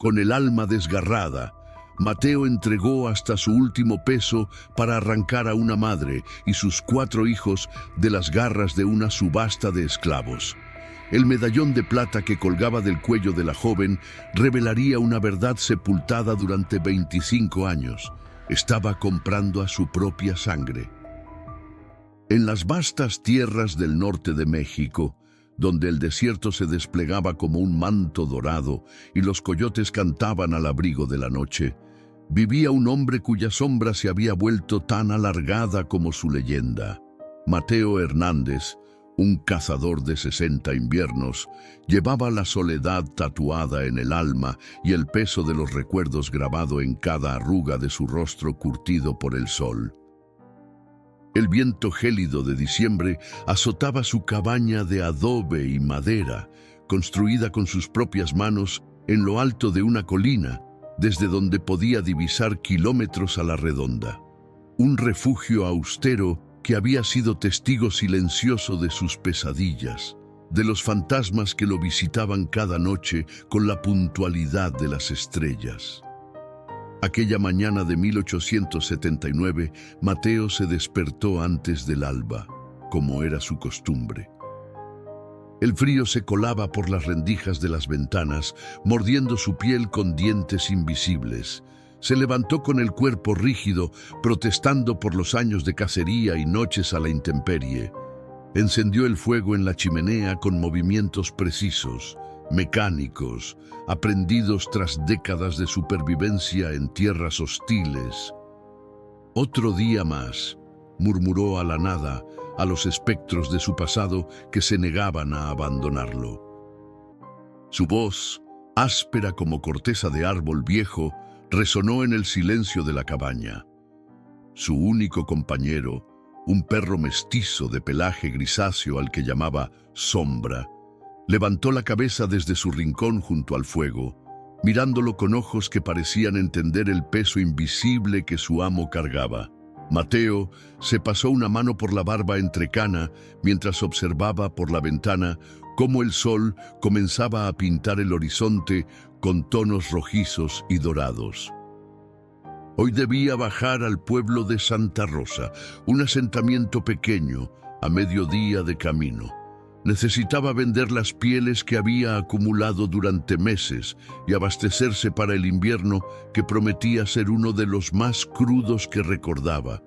Con el alma desgarrada, Mateo entregó hasta su último peso para arrancar a una madre y sus 4 hijos de las garras de una subasta de esclavos. El medallón de plata que colgaba del cuello de la joven revelaría una verdad sepultada durante 25 años. Estaba comprando a su propia sangre. En las vastas tierras del norte de México, donde el desierto se desplegaba como un manto dorado y los coyotes cantaban al abrigo de la noche, vivía un hombre cuya sombra se había vuelto tan alargada como su leyenda. Mateo Hernández, un cazador de 60 inviernos, llevaba la soledad tatuada en el alma y el peso de los recuerdos grabado en cada arruga de su rostro curtido por el sol. El viento gélido de diciembre azotaba su cabaña de adobe y madera, construida con sus propias manos en lo alto de una colina, desde donde podía divisar kilómetros a la redonda. Un refugio austero que había sido testigo silencioso de sus pesadillas, de los fantasmas que lo visitaban cada noche con la puntualidad de las estrellas. Aquella mañana de 1879, Mateo se despertó antes del alba, como era su costumbre. El frío se colaba por las rendijas de las ventanas, mordiendo su piel con dientes invisibles. Se levantó con el cuerpo rígido, protestando por los años de cacería y noches a la intemperie. Encendió el fuego en la chimenea con movimientos precisos, mecánicos, aprendidos tras décadas de supervivencia en tierras hostiles. «Otro día más», murmuró a la nada, a los espectros de su pasado que se negaban a abandonarlo. Su voz, áspera como corteza de árbol viejo, resonó en el silencio de la cabaña. Su único compañero, un perro mestizo de pelaje grisáceo al que llamaba Sombra, levantó la cabeza desde su rincón junto al fuego, mirándolo con ojos que parecían entender el peso invisible que su amo cargaba. Mateo se pasó una mano por la barba entrecana mientras observaba por la ventana cómo el sol comenzaba a pintar el horizonte con tonos rojizos y dorados. Hoy debía bajar al pueblo de Santa Rosa, un asentamiento pequeño, a mediodía de camino. Necesitaba vender las pieles que había acumulado durante meses y abastecerse para el invierno que prometía ser uno de los más crudos que recordaba.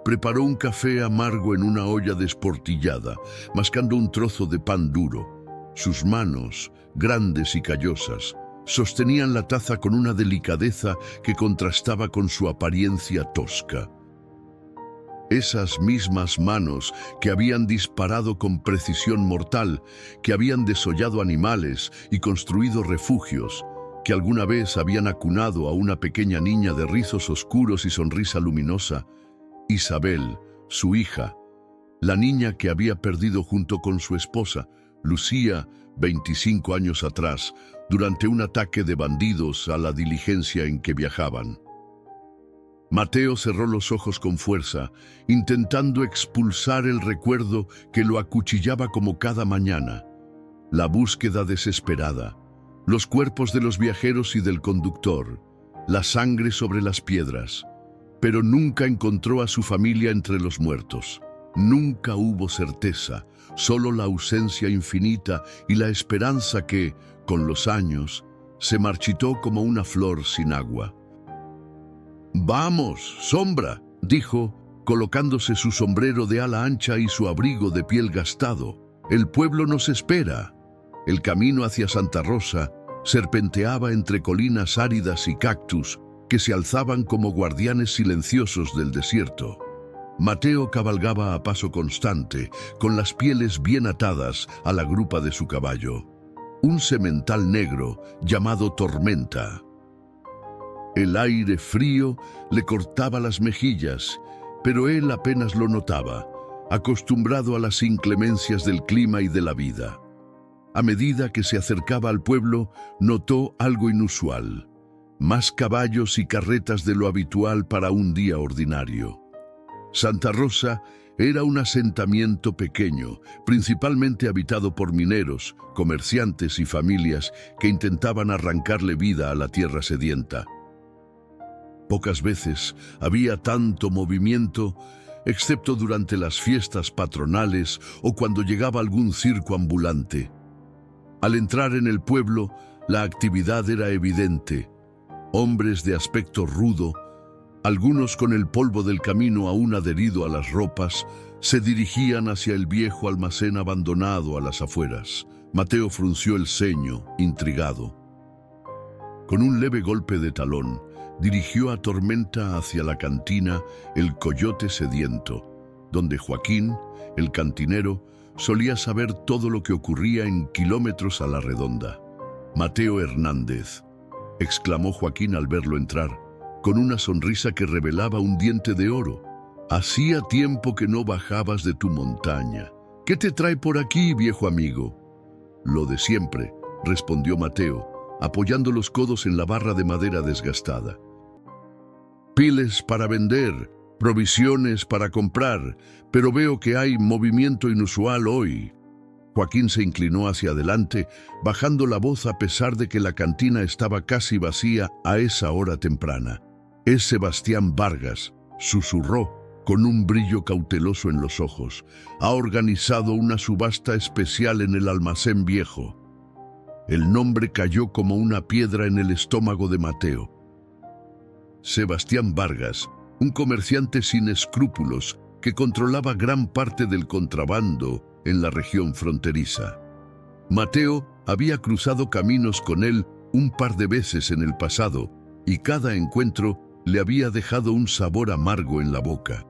Preparó un café amargo en una olla desportillada, mascando un trozo de pan duro. Sus manos, grandes y callosas, sostenían la taza con una delicadeza que contrastaba con su apariencia tosca. Esas mismas manos que habían disparado con precisión mortal, que habían desollado animales y construido refugios, que alguna vez habían acunado a una pequeña niña de rizos oscuros y sonrisa luminosa, Isabel, su hija, la niña que había perdido junto con su esposa, Lucía, 25 años atrás, durante un ataque de bandidos a la diligencia en que viajaban. Mateo cerró los ojos con fuerza, intentando expulsar el recuerdo que lo acuchillaba como cada mañana. La búsqueda desesperada, los cuerpos de los viajeros y del conductor, la sangre sobre las piedras. Pero nunca encontró a su familia entre los muertos. Nunca hubo certeza, solo la ausencia infinita y la esperanza que, con los años, se marchitó como una flor sin agua. «Vamos, Sombra», dijo, colocándose su sombrero de ala ancha y su abrigo de piel gastado. «El pueblo nos espera». El camino hacia Santa Rosa serpenteaba entre colinas áridas y cactus que se alzaban como guardianes silenciosos del desierto. Mateo cabalgaba a paso constante, con las pieles bien atadas a la grupa de su caballo. Un semental negro llamado Tormenta. El aire frío le cortaba las mejillas, pero él apenas lo notaba, acostumbrado a las inclemencias del clima y de la vida. A medida que se acercaba al pueblo, notó algo inusual. Más caballos y carretas de lo habitual para un día ordinario. Santa Rosa Era un asentamiento pequeño, principalmente habitado por mineros, comerciantes y familias que intentaban arrancarle vida a la tierra sedienta. Pocas veces había tanto movimiento, excepto durante las fiestas patronales o cuando llegaba algún circo ambulante. Al entrar en el pueblo, la actividad era evidente. Hombres de aspecto rudo, algunos con el polvo del camino aún adherido a las ropas, se dirigían hacia el viejo almacén abandonado a las afueras. Mateo frunció el ceño, intrigado. Con un leve golpe de talón, dirigió a Tormenta hacia la cantina El Coyote Sediento, donde Joaquín, el cantinero, solía saber todo lo que ocurría en kilómetros a la redonda. «Mateo Hernández», exclamó Joaquín al verlo entrar, con una sonrisa que revelaba un diente de oro. «Hacía tiempo que no bajabas de tu montaña. ¿Qué te trae por aquí, viejo amigo?» «Lo de siempre», respondió Mateo, apoyando los codos en la barra de madera desgastada. «Piles para vender, provisiones para comprar, pero veo que hay movimiento inusual hoy». Joaquín se inclinó hacia adelante, bajando la voz a pesar de que la cantina estaba casi vacía a esa hora temprana. «Es Sebastián Vargas», susurró, con un brillo cauteloso en los ojos. «Ha organizado una subasta especial en el almacén viejo». El nombre cayó como una piedra en el estómago de Mateo. Sebastián Vargas, un comerciante sin escrúpulos que controlaba gran parte del contrabando en la región fronteriza. Mateo había cruzado caminos con él un par de veces en el pasado y cada encuentro le había dejado un sabor amargo en la boca.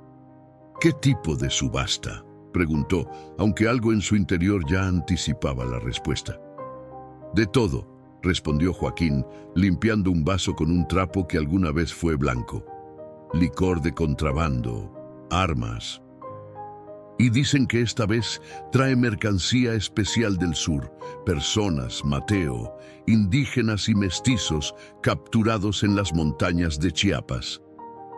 «¿Qué tipo de subasta?», preguntó, aunque algo en su interior ya anticipaba la respuesta. «De todo», respondió Joaquín, limpiando un vaso con un trapo que alguna vez fue blanco. «Licor de contrabando, armas. Y dicen que esta vez trae mercancía especial del sur, personas, Mateo, indígenas y mestizos capturados en las montañas de Chiapas».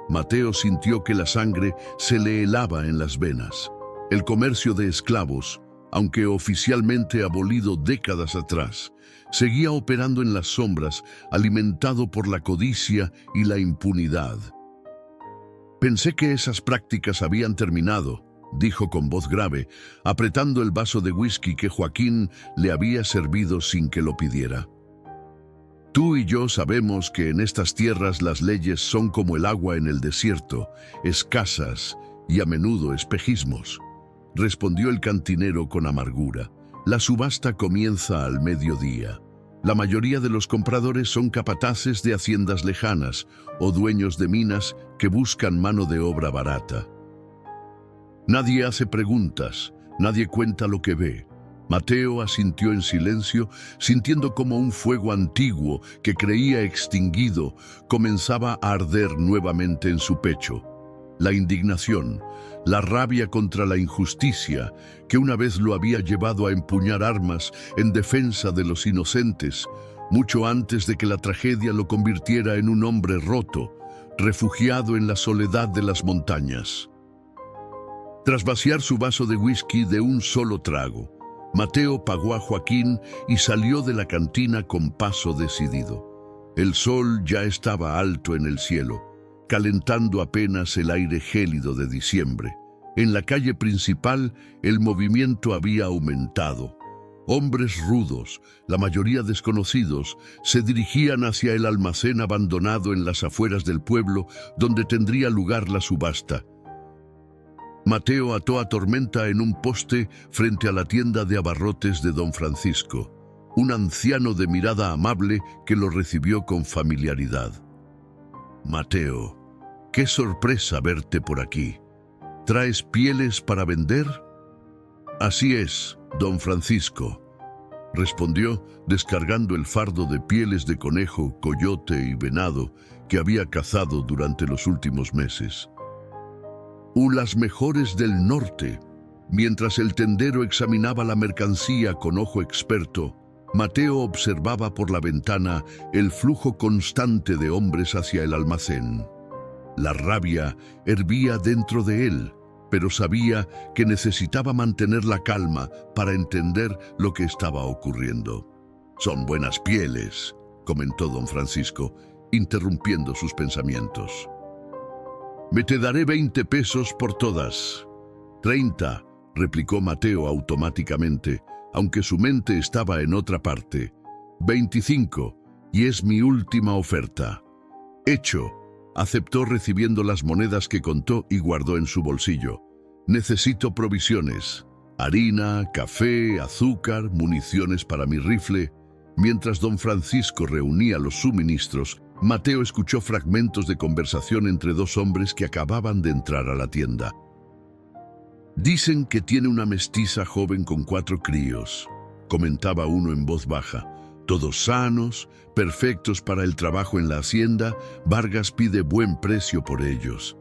Mateo sintió que la sangre se le helaba en las venas. El comercio de esclavos, aunque oficialmente abolido décadas atrás, seguía operando en las sombras, alimentado por la codicia y la impunidad. «Pensé que esas prácticas habían terminado», dijo con voz grave, apretando el vaso de whisky que Joaquín le había servido sin que lo pidiera. «Tú y yo sabemos que en estas tierras las leyes son como el agua en el desierto, escasas y a menudo espejismos», respondió el cantinero con amargura. «La subasta comienza al mediodía. La mayoría de los compradores son capataces de haciendas lejanas o dueños de minas que buscan mano de obra barata. Nadie hace preguntas, nadie cuenta lo que ve». Mateo asintió en silencio, sintiendo como un fuego antiguo que creía extinguido comenzaba a arder nuevamente en su pecho. La indignación, la rabia contra la injusticia, que una vez lo había llevado a empuñar armas en defensa de los inocentes, mucho antes de que la tragedia lo convirtiera en un hombre roto, refugiado en la soledad de las montañas. Tras vaciar su vaso de whisky de un solo trago, Mateo pagó a Joaquín y salió de la cantina con paso decidido. El sol ya estaba alto en el cielo, calentando apenas el aire gélido de diciembre. En la calle principal el movimiento había aumentado. Hombres rudos, la mayoría desconocidos, se dirigían hacia el almacén abandonado en las afueras del pueblo donde tendría lugar la subasta. Mateo ató a Tormenta en un poste frente a la tienda de abarrotes de don Francisco, un anciano de mirada amable que lo recibió con familiaridad. «Mateo, qué sorpresa verte por aquí. ¿Traes pieles para vender?» «Así es, don Francisco», respondió, descargando el fardo de pieles de conejo, coyote y venado que había cazado durante los últimos meses. «Las mejores del norte». Mientras el tendero examinaba la mercancía con ojo experto, Mateo observaba por la ventana el flujo constante de hombres hacia el almacén. La rabia hervía dentro de él. pero sabía que necesitaba mantener la calma para entender lo que estaba ocurriendo. «Son buenas pieles», comentó don Francisco, interrumpiendo sus pensamientos. «Me te daré 20 pesos por todas». 30, replicó Mateo automáticamente, aunque su mente estaba en otra parte. 25, y es mi última oferta. Hecho, aceptó recibiendo las monedas que contó y guardó en su bolsillo. Necesito provisiones, harina, café, azúcar, municiones para mi rifle. Mientras don Francisco reunía los suministros, Mateo escuchó fragmentos de conversación entre dos hombres que acababan de entrar a la tienda. «Dicen que tiene una mestiza joven con 4 críos», comentaba uno en voz baja. «Todos sanos, perfectos para el trabajo en la hacienda. Vargas pide buen precio por ellos».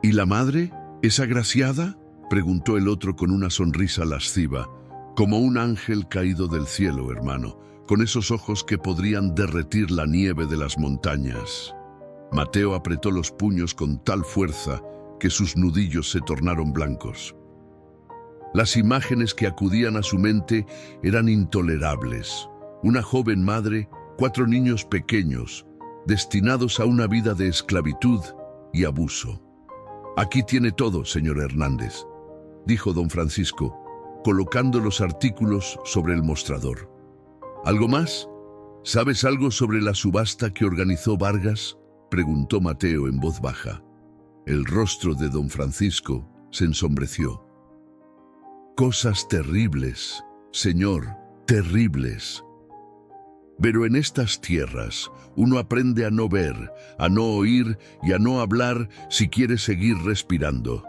«¿Y la madre? ¿Es agraciada?», preguntó el otro con una sonrisa lasciva. «Como un ángel caído del cielo, hermano, con esos ojos que podrían derretir la nieve de las montañas». Mateo apretó los puños con tal fuerza que sus nudillos se tornaron blancos. Las imágenes que acudían a su mente eran intolerables. Una joven madre, 4 niños pequeños, destinados a una vida de esclavitud y abuso. «Aquí tiene todo, señor Hernández», dijo don Francisco, colocando los artículos sobre el mostrador. «¿Algo más? ¿Sabes algo sobre la subasta que organizó Vargas?», preguntó Mateo en voz baja. El rostro de don Francisco se ensombreció. «Cosas terribles, señor, terribles. Pero en estas tierras uno aprende a no ver, a no oír y a no hablar si quiere seguir respirando».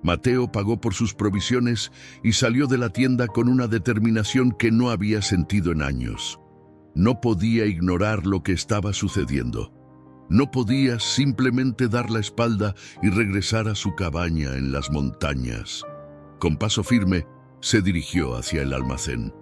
Mateo pagó por sus provisiones y salió de la tienda con una determinación que no había sentido en años. No podía ignorar lo que estaba sucediendo. No podía simplemente dar la espalda y regresar a su cabaña en las montañas. Con paso firme, se dirigió hacia el almacén.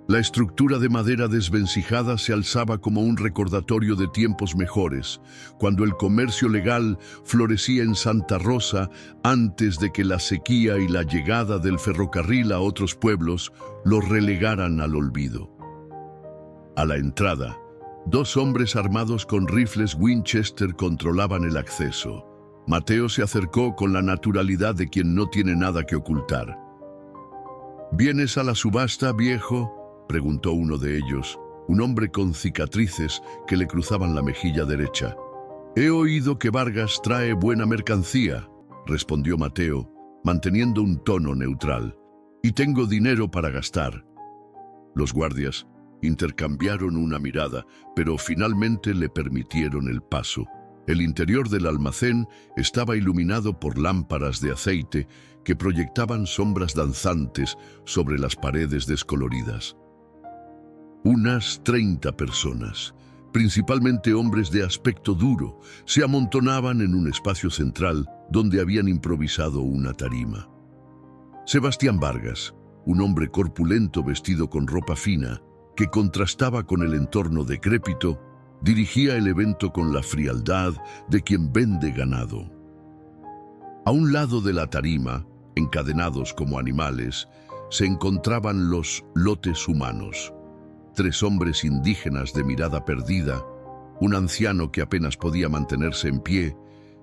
La estructura de madera desvencijada se alzaba como un recordatorio de tiempos mejores, cuando el comercio legal florecía en Santa Rosa antes de que la sequía y la llegada del ferrocarril a otros pueblos lo relegaran al olvido. A la entrada, 2 hombres armados con rifles Winchester controlaban el acceso. Mateo se acercó con la naturalidad de quien no tiene nada que ocultar. «¿Vienes a la subasta, viejo?», preguntó uno de ellos, un hombre con cicatrices que le cruzaban la mejilla derecha. «He oído que Vargas trae buena mercancía», respondió Mateo, manteniendo un tono neutral. «Y tengo dinero para gastar». Los guardias intercambiaron una mirada, pero finalmente le permitieron el paso. El interior del almacén estaba iluminado por lámparas de aceite que proyectaban sombras danzantes sobre las paredes descoloridas. Unas 30 personas, principalmente hombres de aspecto duro, se amontonaban en un espacio central donde habían improvisado una tarima. Sebastián Vargas, un hombre corpulento vestido con ropa fina, que contrastaba con el entorno decrépito, dirigía el evento con la frialdad de quien vende ganado. A un lado de la tarima, encadenados como animales, se encontraban los lotes humanos. 3 hombres indígenas de mirada perdida, un anciano que apenas podía mantenerse en pie,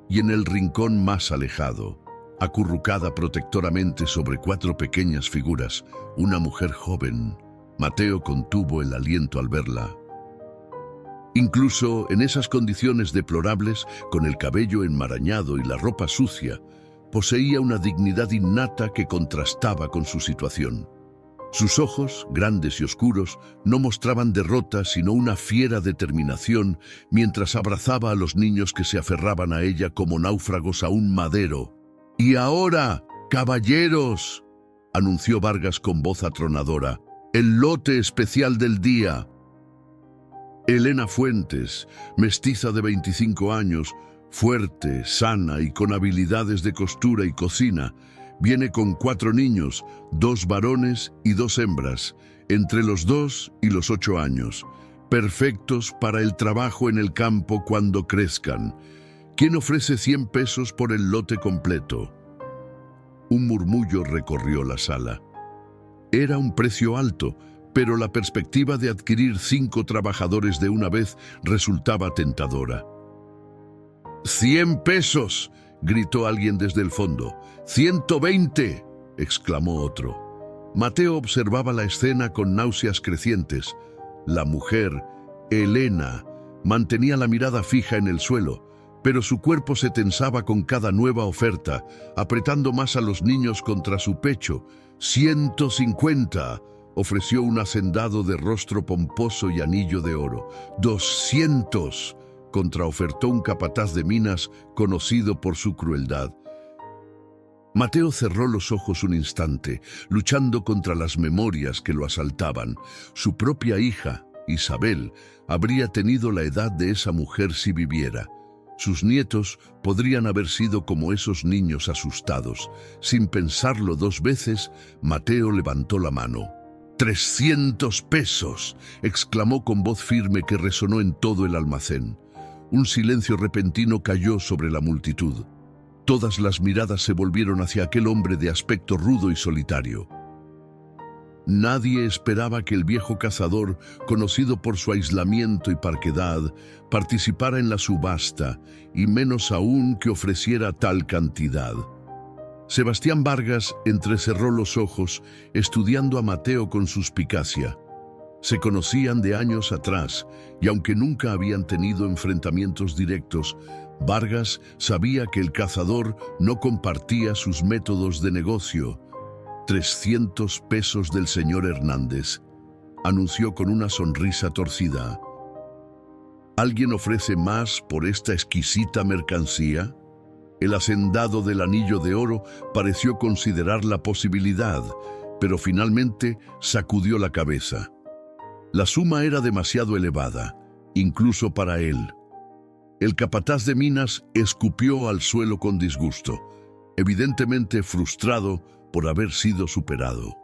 y en el rincón más alejado, acurrucada protectoramente sobre 4 pequeñas figuras, una mujer joven. Mateo contuvo el aliento al verla. Incluso en esas condiciones deplorables, con el cabello enmarañado y la ropa sucia, poseía una dignidad innata que contrastaba con su situación. Sus ojos, grandes y oscuros, no mostraban derrota sino una fiera determinación mientras abrazaba a los niños que se aferraban a ella como náufragos a un madero. «Y ahora, caballeros», anunció Vargas con voz atronadora, «el lote especial del día». Elena Fuentes, mestiza de 25 años, fuerte, sana y con habilidades de costura y cocina, viene con 4 niños, 2 varones y 2 hembras, entre los 2 y los 8 años, perfectos para el trabajo en el campo cuando crezcan. ¿Quién ofrece 100 pesos por el lote completo? Un murmullo recorrió la sala. Era un precio alto, pero la perspectiva de adquirir 5 trabajadores de una vez resultaba tentadora. «¡100 pesos!», gritó alguien desde el fondo. «¡120!», exclamó otro. Mateo observaba la escena con náuseas crecientes. La mujer, Elena, mantenía la mirada fija en el suelo, pero su cuerpo se tensaba con cada nueva oferta, apretando más a los niños contra su pecho. «150», ofreció un hacendado de rostro pomposo y anillo de oro. «200», contraofertó un capataz de minas conocido por su crueldad. Mateo cerró los ojos un instante, luchando contra las memorias que lo asaltaban. Su propia hija, Isabel, habría tenido la edad de esa mujer si viviera. Sus nietos podrían haber sido como esos niños asustados. Sin pensarlo 2 veces, Mateo levantó la mano. «¡300 pesos!», exclamó con voz firme que resonó en todo el almacén. Un silencio repentino cayó sobre la multitud. Todas las miradas se volvieron hacia aquel hombre de aspecto rudo y solitario. Nadie esperaba que el viejo cazador, conocido por su aislamiento y parquedad, participara en la subasta, y menos aún que ofreciera tal cantidad. Sebastián Vargas entrecerró los ojos, estudiando a Mateo con suspicacia. Se conocían de años atrás, y aunque nunca habían tenido enfrentamientos directos, Vargas sabía que el cazador no compartía sus métodos de negocio. «300 pesos del señor Hernández», anunció con una sonrisa torcida. «¿Alguien ofrece más por esta exquisita mercancía?». El hacendado del anillo de oro pareció considerar la posibilidad, pero finalmente sacudió la cabeza. La suma era demasiado elevada, incluso para él. El capataz de minas escupió al suelo con disgusto, evidentemente frustrado por haber sido superado.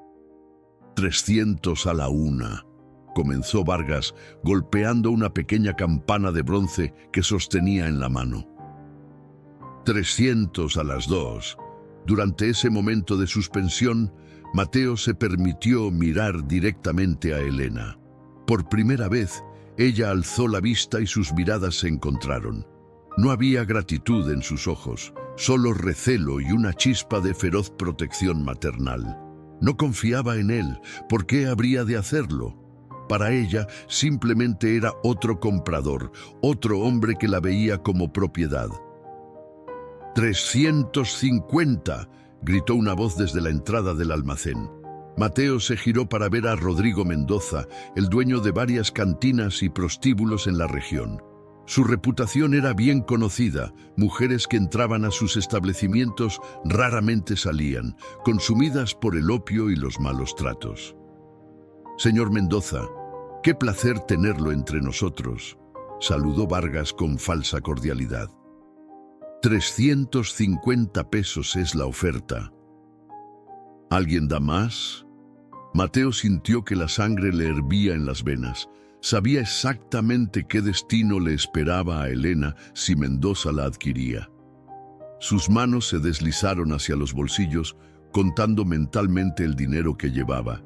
«300 a la una», comenzó Vargas, golpeando una pequeña campana de bronce que sostenía en la mano. «300 a las 2». Durante ese momento de suspensión, Mateo se permitió mirar directamente a Elena. Por primera vez, ella alzó la vista y sus miradas se encontraron. No había gratitud en sus ojos, solo recelo y una chispa de feroz protección maternal. No confiaba en él. ¿Por qué habría de hacerlo? Para ella simplemente era otro comprador, otro hombre que la veía como propiedad. «¡350!», gritó una voz desde la entrada del almacén. Mateo se giró para ver a Rodrigo Mendoza, el dueño de varias cantinas y prostíbulos en la región. Su reputación era bien conocida. Mujeres que entraban a sus establecimientos raramente salían, consumidas por el opio y los malos tratos. «Señor Mendoza, qué placer tenerlo entre nosotros», saludó Vargas con falsa cordialidad. «350 pesos es la oferta». «¿Alguien da más?». Mateo sintió que la sangre le hervía en las venas. Sabía exactamente qué destino le esperaba a Elena si Mendoza la adquiría. Sus manos se deslizaron hacia los bolsillos, contando mentalmente el dinero que llevaba.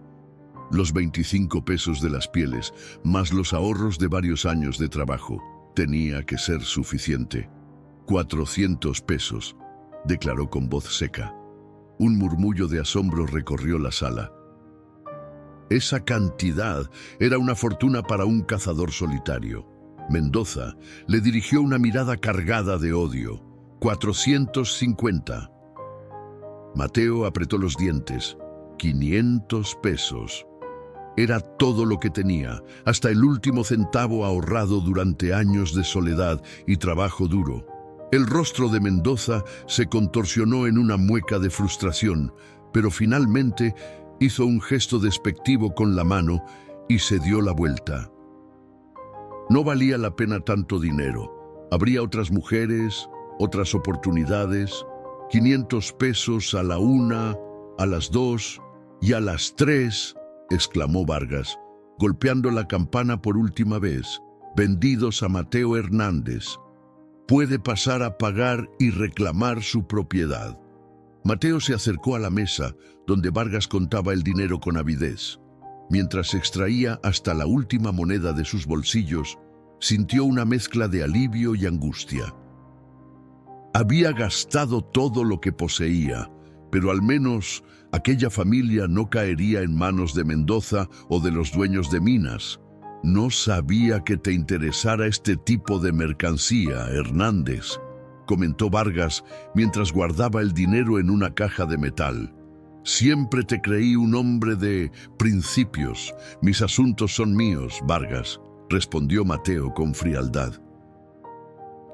Los 25 pesos de las pieles, más los ahorros de varios años de trabajo. Tenía que ser suficiente. 400 pesos, declaró con voz seca. Un murmullo de asombro recorrió la sala. Esa cantidad era una fortuna para un cazador solitario. Mendoza le dirigió una mirada cargada de odio. 450. Mateo apretó los dientes. 500 pesos. Era todo lo que tenía, hasta el último centavo ahorrado durante años de soledad y trabajo duro. El rostro de Mendoza se contorsionó en una mueca de frustración, pero finalmente hizo un gesto despectivo con la mano y se dio la vuelta. No valía la pena tanto dinero. Habría otras mujeres, otras oportunidades. 500 pesos a la 1, a las 2 y a las 3, exclamó Vargas, golpeando la campana por última vez. Vendidos a Mateo Hernández. Puede pasar a pagar y reclamar su propiedad. Mateo se acercó a la mesa, donde Vargas contaba el dinero con avidez. Mientras extraía hasta la última moneda de sus bolsillos, sintió una mezcla de alivio y angustia. Había gastado todo lo que poseía, pero al menos aquella familia no caería en manos de Mendoza o de los dueños de minas. No sabía que te interesara este tipo de mercancía, Hernández, comentó Vargas mientras guardaba el dinero en una caja de metal. Siempre te creí un hombre de principios. Mis asuntos son míos, Vargas, respondió Mateo con frialdad.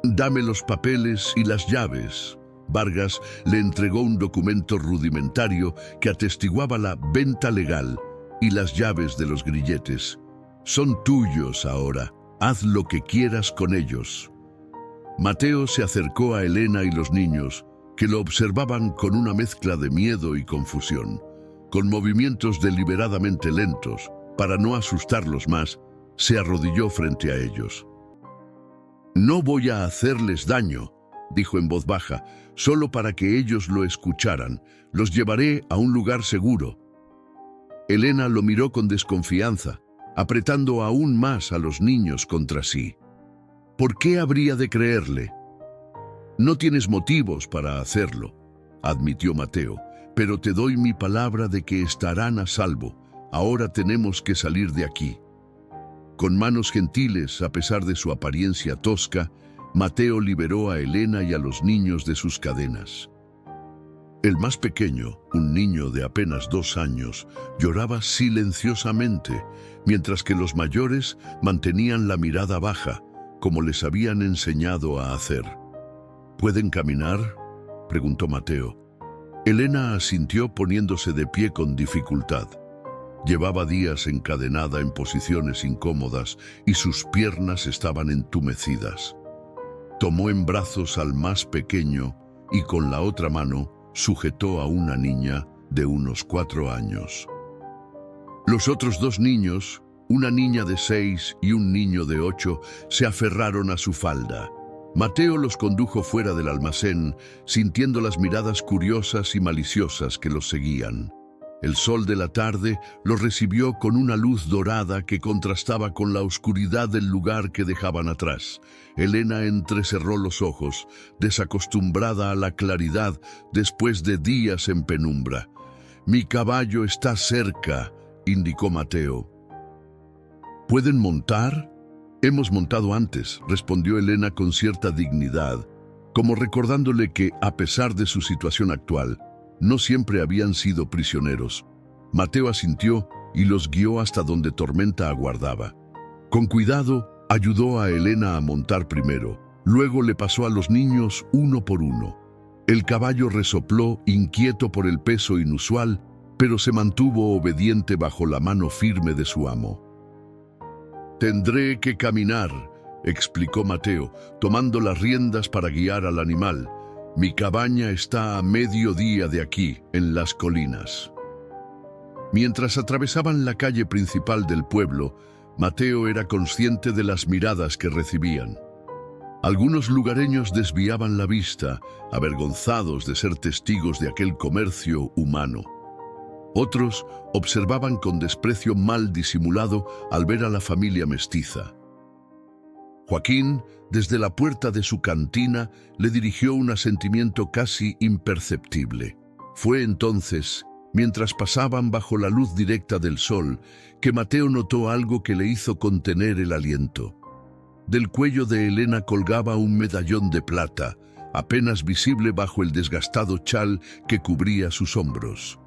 Dame los papeles y las llaves. Vargas le entregó un documento rudimentario que atestiguaba la venta legal y las llaves de los grilletes. Son tuyos ahora. Haz lo que quieras con ellos. Mateo se acercó a Elena y los niños, que lo observaban con una mezcla de miedo y confusión. Con movimientos deliberadamente lentos, para no asustarlos más, se arrodilló frente a ellos. No voy a hacerles daño, dijo en voz baja, solo para que ellos lo escucharan. Los llevaré a un lugar seguro. Elena lo miró con desconfianza, apretando aún más a los niños contra sí. ¿Por qué habría de creerle? No tienes motivos para hacerlo, admitió Mateo, pero te doy mi palabra de que estarán a salvo. Ahora tenemos que salir de aquí. Con manos gentiles, a pesar de su apariencia tosca, Mateo liberó a Elena y a los niños de sus cadenas. El más pequeño, un niño de apenas 2 años, lloraba silenciosamente, mientras que los mayores mantenían la mirada baja, como les habían enseñado a hacer. ¿Pueden caminar?, preguntó Mateo. Elena asintió poniéndose de pie con dificultad. Llevaba días encadenada en posiciones incómodas y sus piernas estaban entumecidas. Tomó en brazos al más pequeño y con la otra mano sujetó a una niña de unos 4 años. Los otros 2 niños, una niña de 6 y un niño de 8, se aferraron a su falda. Mateo los condujo fuera del almacén, sintiendo las miradas curiosas y maliciosas que los seguían. El sol de la tarde los recibió con una luz dorada que contrastaba con la oscuridad del lugar que dejaban atrás. Elena entrecerró los ojos, desacostumbrada a la claridad después de días en penumbra. «Mi caballo está cerca», indicó Mateo. ¿Pueden montar? Hemos montado antes, respondió Elena con cierta dignidad, como recordándole que, a pesar de su situación actual, no siempre habían sido prisioneros. Mateo asintió y los guió hasta donde Tormenta aguardaba. Con cuidado, ayudó a Elena a montar primero, luego le pasó a los niños uno por uno. El caballo resopló, inquieto por el peso inusual, pero se mantuvo obediente bajo la mano firme de su amo. «Tendré que caminar», explicó Mateo, tomando las riendas para guiar al animal. «Mi cabaña está a mediodía de aquí, en las colinas». Mientras atravesaban la calle principal del pueblo, Mateo era consciente de las miradas que recibían. Algunos lugareños desviaban la vista, avergonzados de ser testigos de aquel comercio humano. Otros observaban con desprecio mal disimulado al ver a la familia mestiza. Joaquín, desde la puerta de su cantina, le dirigió un asentimiento casi imperceptible. Fue entonces, mientras pasaban bajo la luz directa del sol, que Mateo notó algo que le hizo contener el aliento. Del cuello de Elena colgaba un medallón de plata, apenas visible bajo el desgastado chal que cubría sus hombros.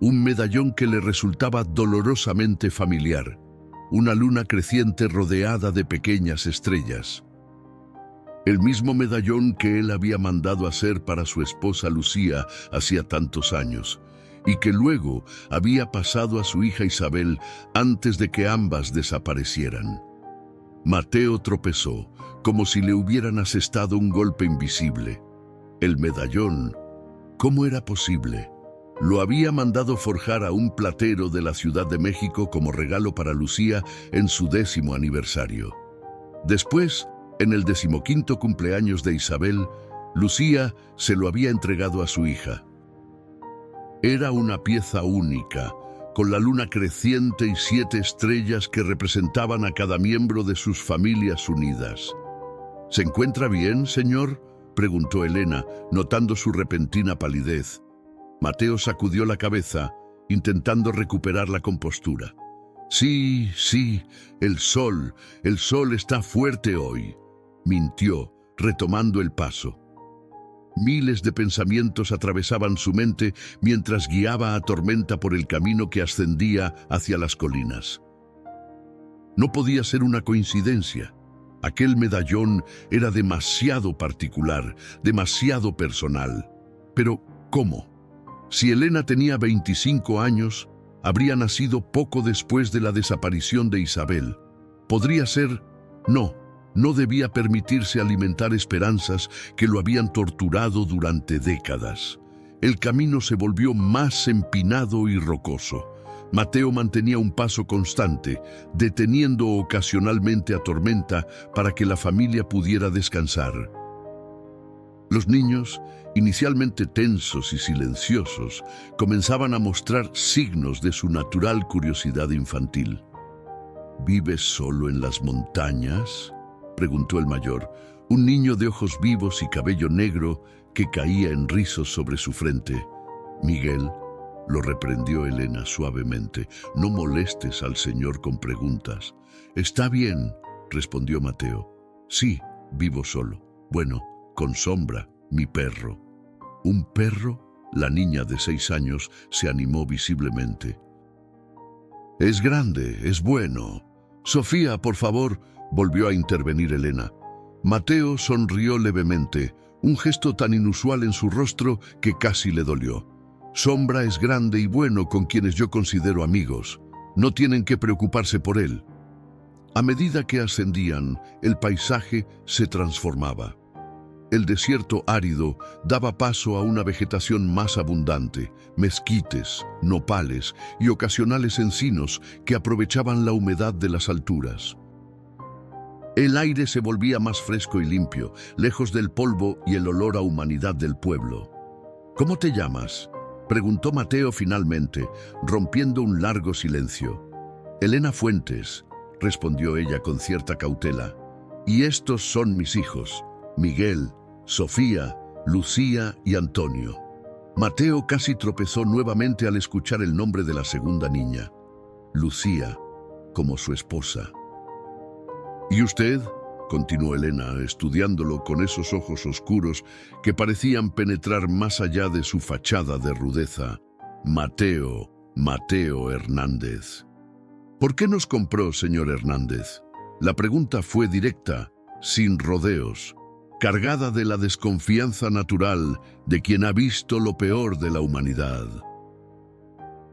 Un medallón que le resultaba dolorosamente familiar, una luna creciente rodeada de pequeñas estrellas. El mismo medallón que él había mandado hacer para su esposa Lucía hacía tantos años, y que luego había pasado a su hija Isabel antes de que ambas desaparecieran. Mateo tropezó, como si le hubieran asestado un golpe invisible. El medallón, ¿cómo era posible? Lo había mandado forjar a un platero de la Ciudad de México como regalo para Lucía en su 10º aniversario. Después, en el 15º cumpleaños de Isabel, Lucía se lo había entregado a su hija. Era una pieza única, con la luna creciente y 7 estrellas que representaban a cada miembro de sus familias unidas. ¿Se encuentra bien, señor?, preguntó Elena, notando su repentina palidez. Mateo sacudió la cabeza, intentando recuperar la compostura. Sí, el sol está fuerte hoy, mintió, retomando el paso. Miles de pensamientos atravesaban su mente mientras guiaba a Tormenta por el camino que ascendía hacia las colinas. No podía ser una coincidencia. Aquel medallón era demasiado particular, demasiado personal. Pero, ¿cómo? Si Elena tenía 25 años, habría nacido poco después de la desaparición de Isabel. ¿Podría ser? No debía permitirse alimentar esperanzas que lo habían torturado durante décadas. El camino se volvió más empinado y rocoso. Mateo mantenía un paso constante, deteniendo ocasionalmente a Tormenta para que la familia pudiera descansar. Los niños, inicialmente tensos y silenciosos, comenzaban a mostrar signos de su natural curiosidad infantil. ¿Vives solo en las montañas?, preguntó el mayor, un niño de ojos vivos y cabello negro que caía en rizos sobre su frente. Miguel, lo reprendió Elena suavemente, no molestes al señor con preguntas. Está bien, respondió Mateo. Sí, vivo solo. Bueno, con Sombra, mi perro. ¿Un perro? La niña de 6 años se animó visiblemente. Es grande, es bueno. Sofía, por favor, volvió a intervenir Elena. Mateo sonrió levemente, un gesto tan inusual en su rostro que casi le dolió. Sombra es grande y bueno con quienes yo considero amigos. No tienen que preocuparse por él. A medida que ascendían, el paisaje se transformaba. El desierto árido daba paso a una vegetación más abundante, mezquites, nopales y ocasionales encinos que aprovechaban la humedad de las alturas. El aire se volvía más fresco y limpio, lejos del polvo y el olor a humanidad del pueblo. ¿Cómo te llamas?, preguntó Mateo finalmente, rompiendo un largo silencio. Elena Fuentes, respondió ella con cierta cautela. Y estos son mis hijos, Miguel, Sofía, Lucía y Antonio. Mateo casi tropezó nuevamente al escuchar el nombre de la segunda niña, Lucía, como su esposa. ¿Y usted?, continuó Elena, estudiándolo con esos ojos oscuros que parecían penetrar más allá de su fachada de rudeza. Mateo Hernández. ¿Por qué nos compró, señor Hernández? La pregunta fue directa, sin rodeos, cargada de la desconfianza natural de quien ha visto lo peor de la humanidad.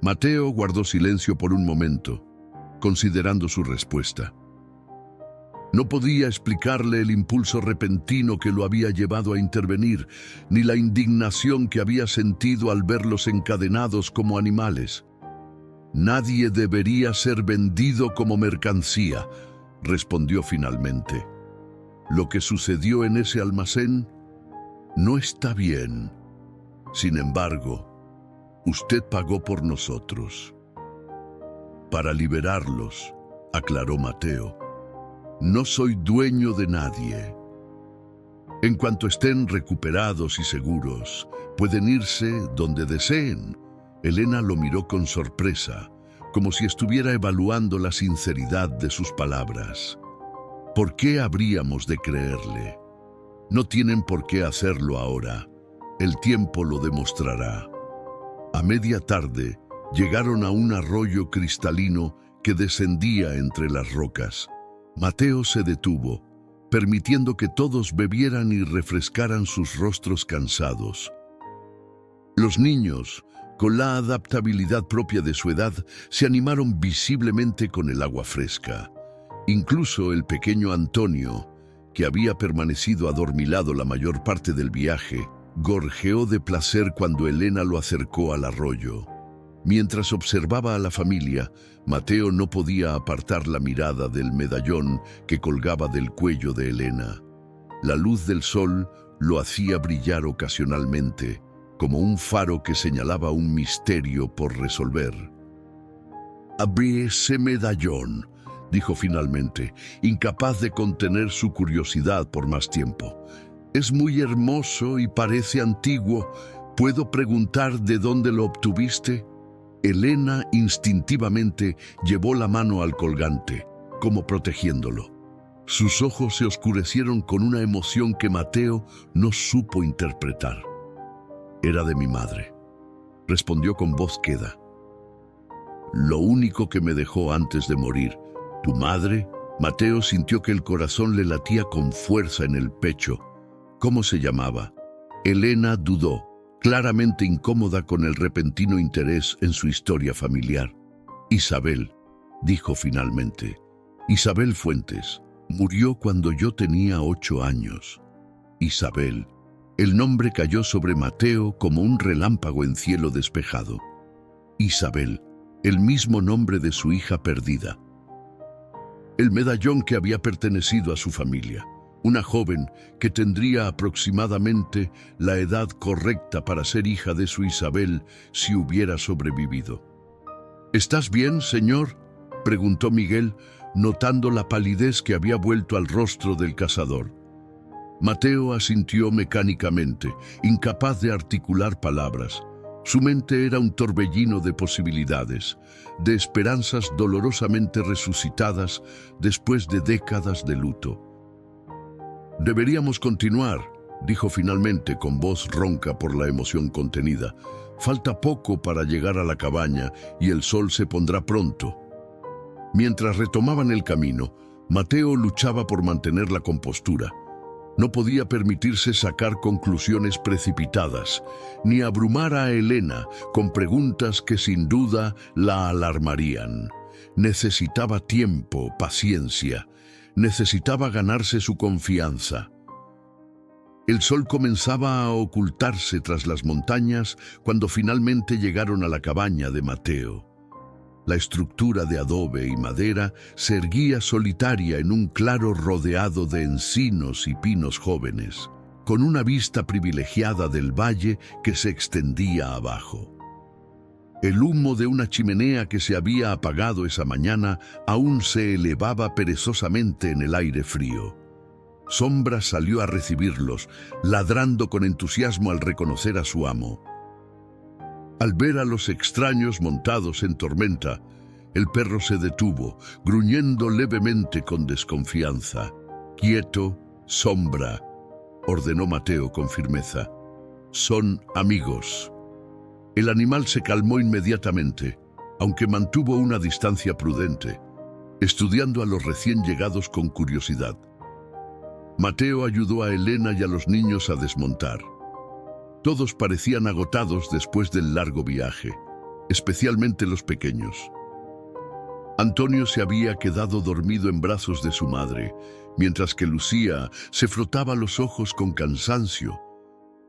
Mateo guardó silencio por un momento, considerando su respuesta. No podía explicarle el impulso repentino que lo había llevado a intervenir, ni la indignación que había sentido al verlos encadenados como animales. Nadie debería ser vendido como mercancía, respondió finalmente. Lo que sucedió en ese almacén no está bien. Sin embargo, usted pagó por nosotros. Para liberarlos, aclaró Mateo. No soy dueño de nadie. En cuanto estén recuperados y seguros, pueden irse donde deseen. Elena lo miró con sorpresa, como si estuviera evaluando la sinceridad de sus palabras. ¿Por qué habríamos de creerle? No tienen por qué hacerlo ahora. El tiempo lo demostrará. A media tarde, llegaron a un arroyo cristalino que descendía entre las rocas. Mateo se detuvo, permitiendo que todos bebieran y refrescaran sus rostros cansados. Los niños, con la adaptabilidad propia de su edad, se animaron visiblemente con el agua fresca. Incluso el pequeño Antonio, que había permanecido adormilado la mayor parte del viaje, gorjeó de placer cuando Elena lo acercó al arroyo. Mientras observaba a la familia, Mateo no podía apartar la mirada del medallón que colgaba del cuello de Elena. La luz del sol lo hacía brillar ocasionalmente, como un faro que señalaba un misterio por resolver. «Abrí ese medallón», dijo finalmente, incapaz de contener su curiosidad por más tiempo. «Es muy hermoso y parece antiguo. ¿Puedo preguntar de dónde lo obtuviste?» Elena instintivamente llevó la mano al colgante, como protegiéndolo. Sus ojos se oscurecieron con una emoción que Mateo no supo interpretar. «Era de mi madre», respondió con voz queda. «Lo único que me dejó antes de morir. ¿Tu madre?» Mateo sintió que el corazón le latía con fuerza en el pecho. ¿Cómo se llamaba? Elena dudó, claramente incómoda con el repentino interés en su historia familiar. «Isabel», dijo finalmente. «Isabel Fuentes. Murió cuando yo tenía 8 años». Isabel. El nombre cayó sobre Mateo como un relámpago en cielo despejado. Isabel, el mismo nombre de su hija perdida. El medallón que había pertenecido a su familia. Una joven que tendría aproximadamente la edad correcta para ser hija de su Isabel si hubiera sobrevivido. «¿Estás bien, señor?», preguntó Miguel, notando la palidez que había vuelto al rostro del cazador. Mateo asintió mecánicamente, incapaz de articular palabras. Su mente era un torbellino de posibilidades, de esperanzas dolorosamente resucitadas después de décadas de luto. «Deberíamos continuar», dijo finalmente con voz ronca por la emoción contenida. «Falta poco para llegar a la cabaña y el sol se pondrá pronto». Mientras retomaban el camino, Mateo luchaba por mantener la compostura. No podía permitirse sacar conclusiones precipitadas, ni abrumar a Elena con preguntas que sin duda la alarmarían. Necesitaba tiempo, paciencia. Necesitaba ganarse su confianza. El sol comenzaba a ocultarse tras las montañas cuando finalmente llegaron a la cabaña de Mateo. La estructura de adobe y madera se erguía solitaria en un claro rodeado de encinos y pinos jóvenes, con una vista privilegiada del valle que se extendía abajo. El humo de una chimenea que se había apagado esa mañana aún se elevaba perezosamente en el aire frío. Sombra salió a recibirlos, ladrando con entusiasmo al reconocer a su amo. Al ver a los extraños montados en Tormenta, el perro se detuvo, gruñendo levemente con desconfianza. «Quieto, Sombra», ordenó Mateo con firmeza. «Son amigos». El animal se calmó inmediatamente, aunque mantuvo una distancia prudente, estudiando a los recién llegados con curiosidad. Mateo ayudó a Elena y a los niños a desmontar. Todos parecían agotados después del largo viaje, especialmente los pequeños. Antonio se había quedado dormido en brazos de su madre, mientras que Lucía se frotaba los ojos con cansancio.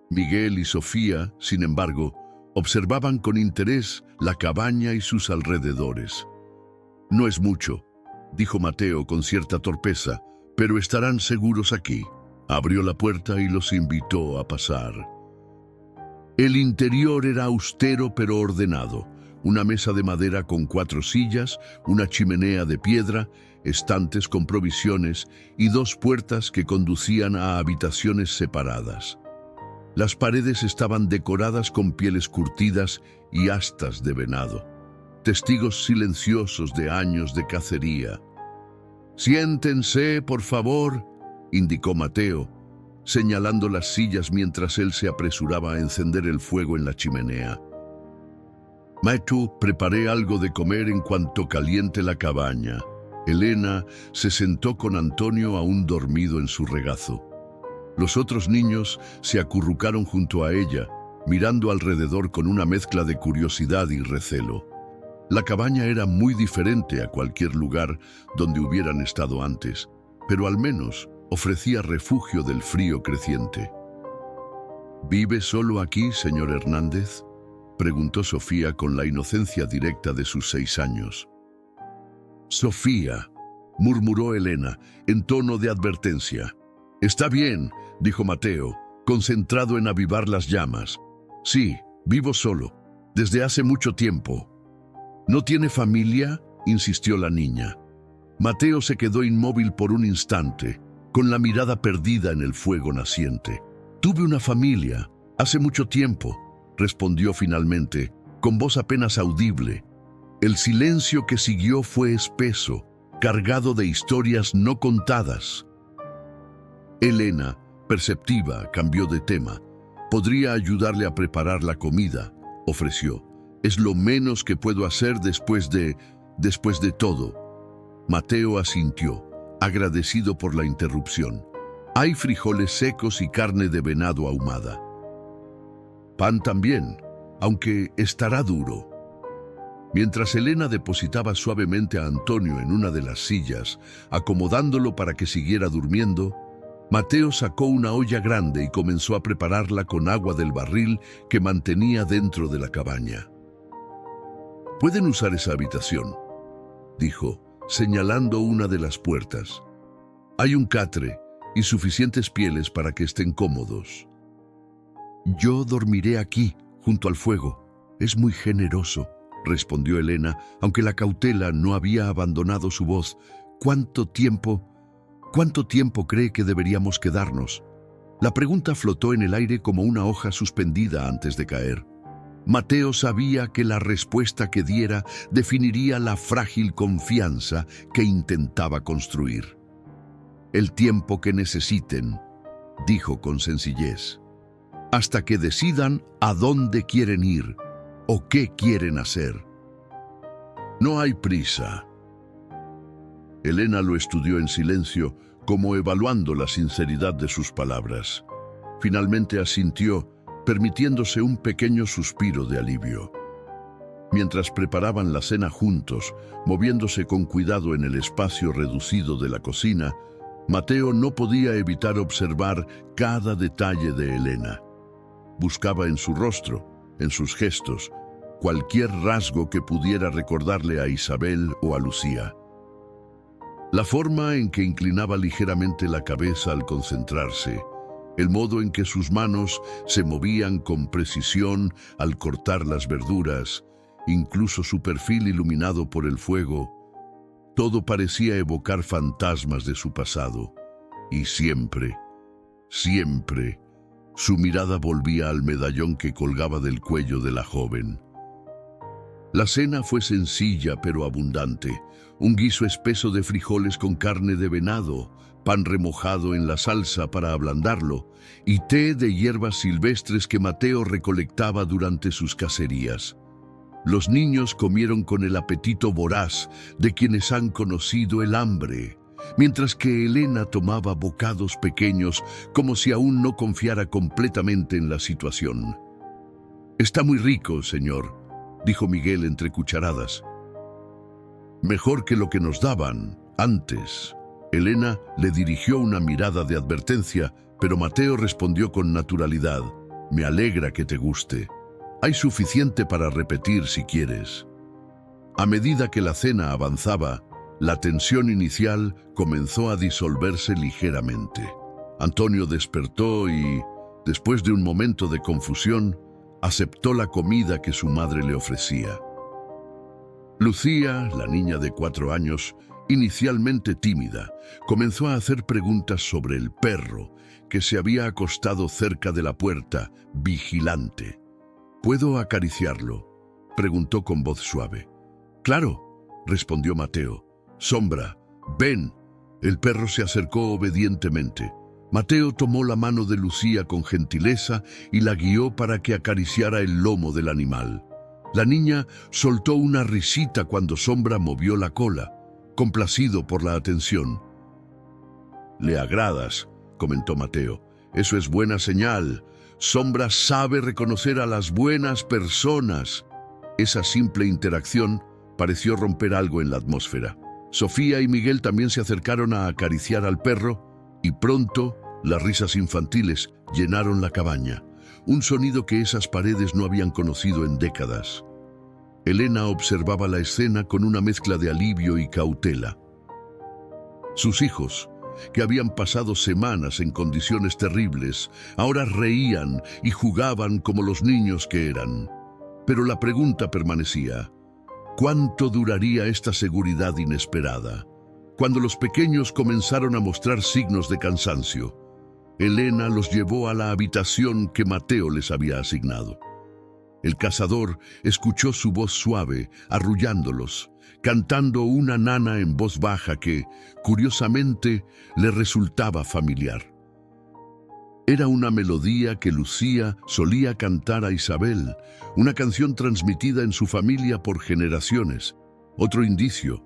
Miguel y Sofía, sin embargo, observaban con interés la cabaña y sus alrededores. «No es mucho», dijo Mateo con cierta torpeza, «pero estarán seguros aquí». Abrió la puerta y los invitó a pasar. El interior era austero pero ordenado. Una mesa de madera con 4 sillas, una chimenea de piedra, estantes con provisiones y 2 puertas que conducían a habitaciones separadas. Las paredes estaban decoradas con pieles curtidas y astas de venado, testigos silenciosos de años de cacería. «Siéntense, por favor», indicó Mateo, señalando las sillas mientras él se apresuraba a encender el fuego en la chimenea. «Mateo, preparé algo de comer en cuanto caliente la cabaña». Elena se sentó con Antonio aún dormido en su regazo. Los otros niños se acurrucaron junto a ella, mirando alrededor con una mezcla de curiosidad y recelo. La cabaña era muy diferente a cualquier lugar donde hubieran estado antes, pero al menos ofrecía refugio del frío creciente. «¿Vive solo aquí, señor Hernández?», preguntó Sofía con la inocencia directa de sus 6 años. «Sofía», murmuró Elena, en tono de advertencia. «Está bien», dijo Mateo, concentrado en avivar las llamas. Sí, vivo solo, desde hace mucho tiempo. ¿No tiene familia?, insistió la niña. Mateo se quedó inmóvil por un instante, con la mirada perdida en el fuego naciente. Tuve una familia, hace mucho tiempo, respondió finalmente, con voz apenas audible. El silencio que siguió fue espeso, cargado de historias no contadas. Elena, perceptiva, cambió de tema. «Podría ayudarle a preparar la comida», ofreció. «Es lo menos que puedo hacer después de todo». Mateo asintió, agradecido por la interrupción. «Hay frijoles secos y carne de venado ahumada. Pan también, aunque estará duro». Mientras Elena depositaba suavemente a Antonio en una de las sillas, acomodándolo para que siguiera durmiendo, Mateo sacó una olla grande y comenzó a prepararla con agua del barril que mantenía dentro de la cabaña. «Pueden usar esa habitación», dijo, señalando una de las puertas. «Hay un catre y suficientes pieles para que estén cómodos». «Yo dormiré aquí, junto al fuego. Es muy generoso», respondió Elena, aunque la cautela no había abandonado su voz. ¿Cuánto tiempo cree que deberíamos quedarnos?» La pregunta flotó en el aire como una hoja suspendida antes de caer. Mateo sabía que la respuesta que diera definiría la frágil confianza que intentaba construir. «El tiempo que necesiten», dijo con sencillez, «hasta que decidan a dónde quieren ir o qué quieren hacer. No hay prisa». Elena lo estudió en silencio, como evaluando la sinceridad de sus palabras. Finalmente asintió, permitiéndose un pequeño suspiro de alivio. Mientras preparaban la cena juntos, moviéndose con cuidado en el espacio reducido de la cocina, Mateo no podía evitar observar cada detalle de Elena. Buscaba en su rostro, en sus gestos, cualquier rasgo que pudiera recordarle a Isabel o a Lucía. La forma en que inclinaba ligeramente la cabeza al concentrarse, el modo en que sus manos se movían con precisión al cortar las verduras, incluso su perfil iluminado por el fuego, todo parecía evocar fantasmas de su pasado. Y siempre, su mirada volvía al medallón que colgaba del cuello de la joven. La cena fue sencilla pero abundante. Un guiso espeso de frijoles con carne de venado, pan remojado en la salsa para ablandarlo, y té de hierbas silvestres que Mateo recolectaba durante sus cacerías. Los niños comieron con el apetito voraz de quienes han conocido el hambre, mientras que Elena tomaba bocados pequeños como si aún no confiara completamente en la situación. «Está muy rico, señor», dijo Miguel entre cucharadas. «Mejor que lo que nos daban antes». Elena le dirigió una mirada de advertencia, pero Mateo respondió con naturalidad: «Me alegra que te guste. Hay suficiente para repetir si quieres». A medida que la cena avanzaba, la tensión inicial comenzó a disolverse ligeramente. Antonio despertó y, después de un momento de confusión, aceptó la comida que su madre le ofrecía. Lucía, la niña de 4 años, inicialmente tímida, comenzó a hacer preguntas sobre el perro, que se había acostado cerca de la puerta, vigilante. «¿Puedo acariciarlo?», preguntó con voz suave. «Claro», respondió Mateo. «Sombra, ven». El perro se acercó obedientemente. Mateo tomó la mano de Lucía con gentileza y la guió para que acariciara el lomo del animal. La niña soltó una risita cuando Sombra movió la cola, complacido por la atención. «Le agradas», comentó Mateo. «Eso es buena señal. Sombra sabe reconocer a las buenas personas». Esa simple interacción pareció romper algo en la atmósfera. Sofía y Miguel también se acercaron a acariciar al perro y pronto las risas infantiles llenaron la cabaña, un sonido que esas paredes no habían conocido en décadas. Elena observaba la escena con una mezcla de alivio y cautela. Sus hijos, que habían pasado semanas en condiciones terribles, ahora reían y jugaban como los niños que eran. Pero la pregunta permanecía: ¿cuánto duraría esta seguridad inesperada? Cuando los pequeños comenzaron a mostrar signos de cansancio, Elena los llevó a la habitación que Mateo les había asignado. El cazador escuchó su voz suave, arrullándolos, cantando una nana en voz baja que, curiosamente, le resultaba familiar. Era una melodía que Lucía solía cantar a Isabel, una canción transmitida en su familia por generaciones. Otro indicio,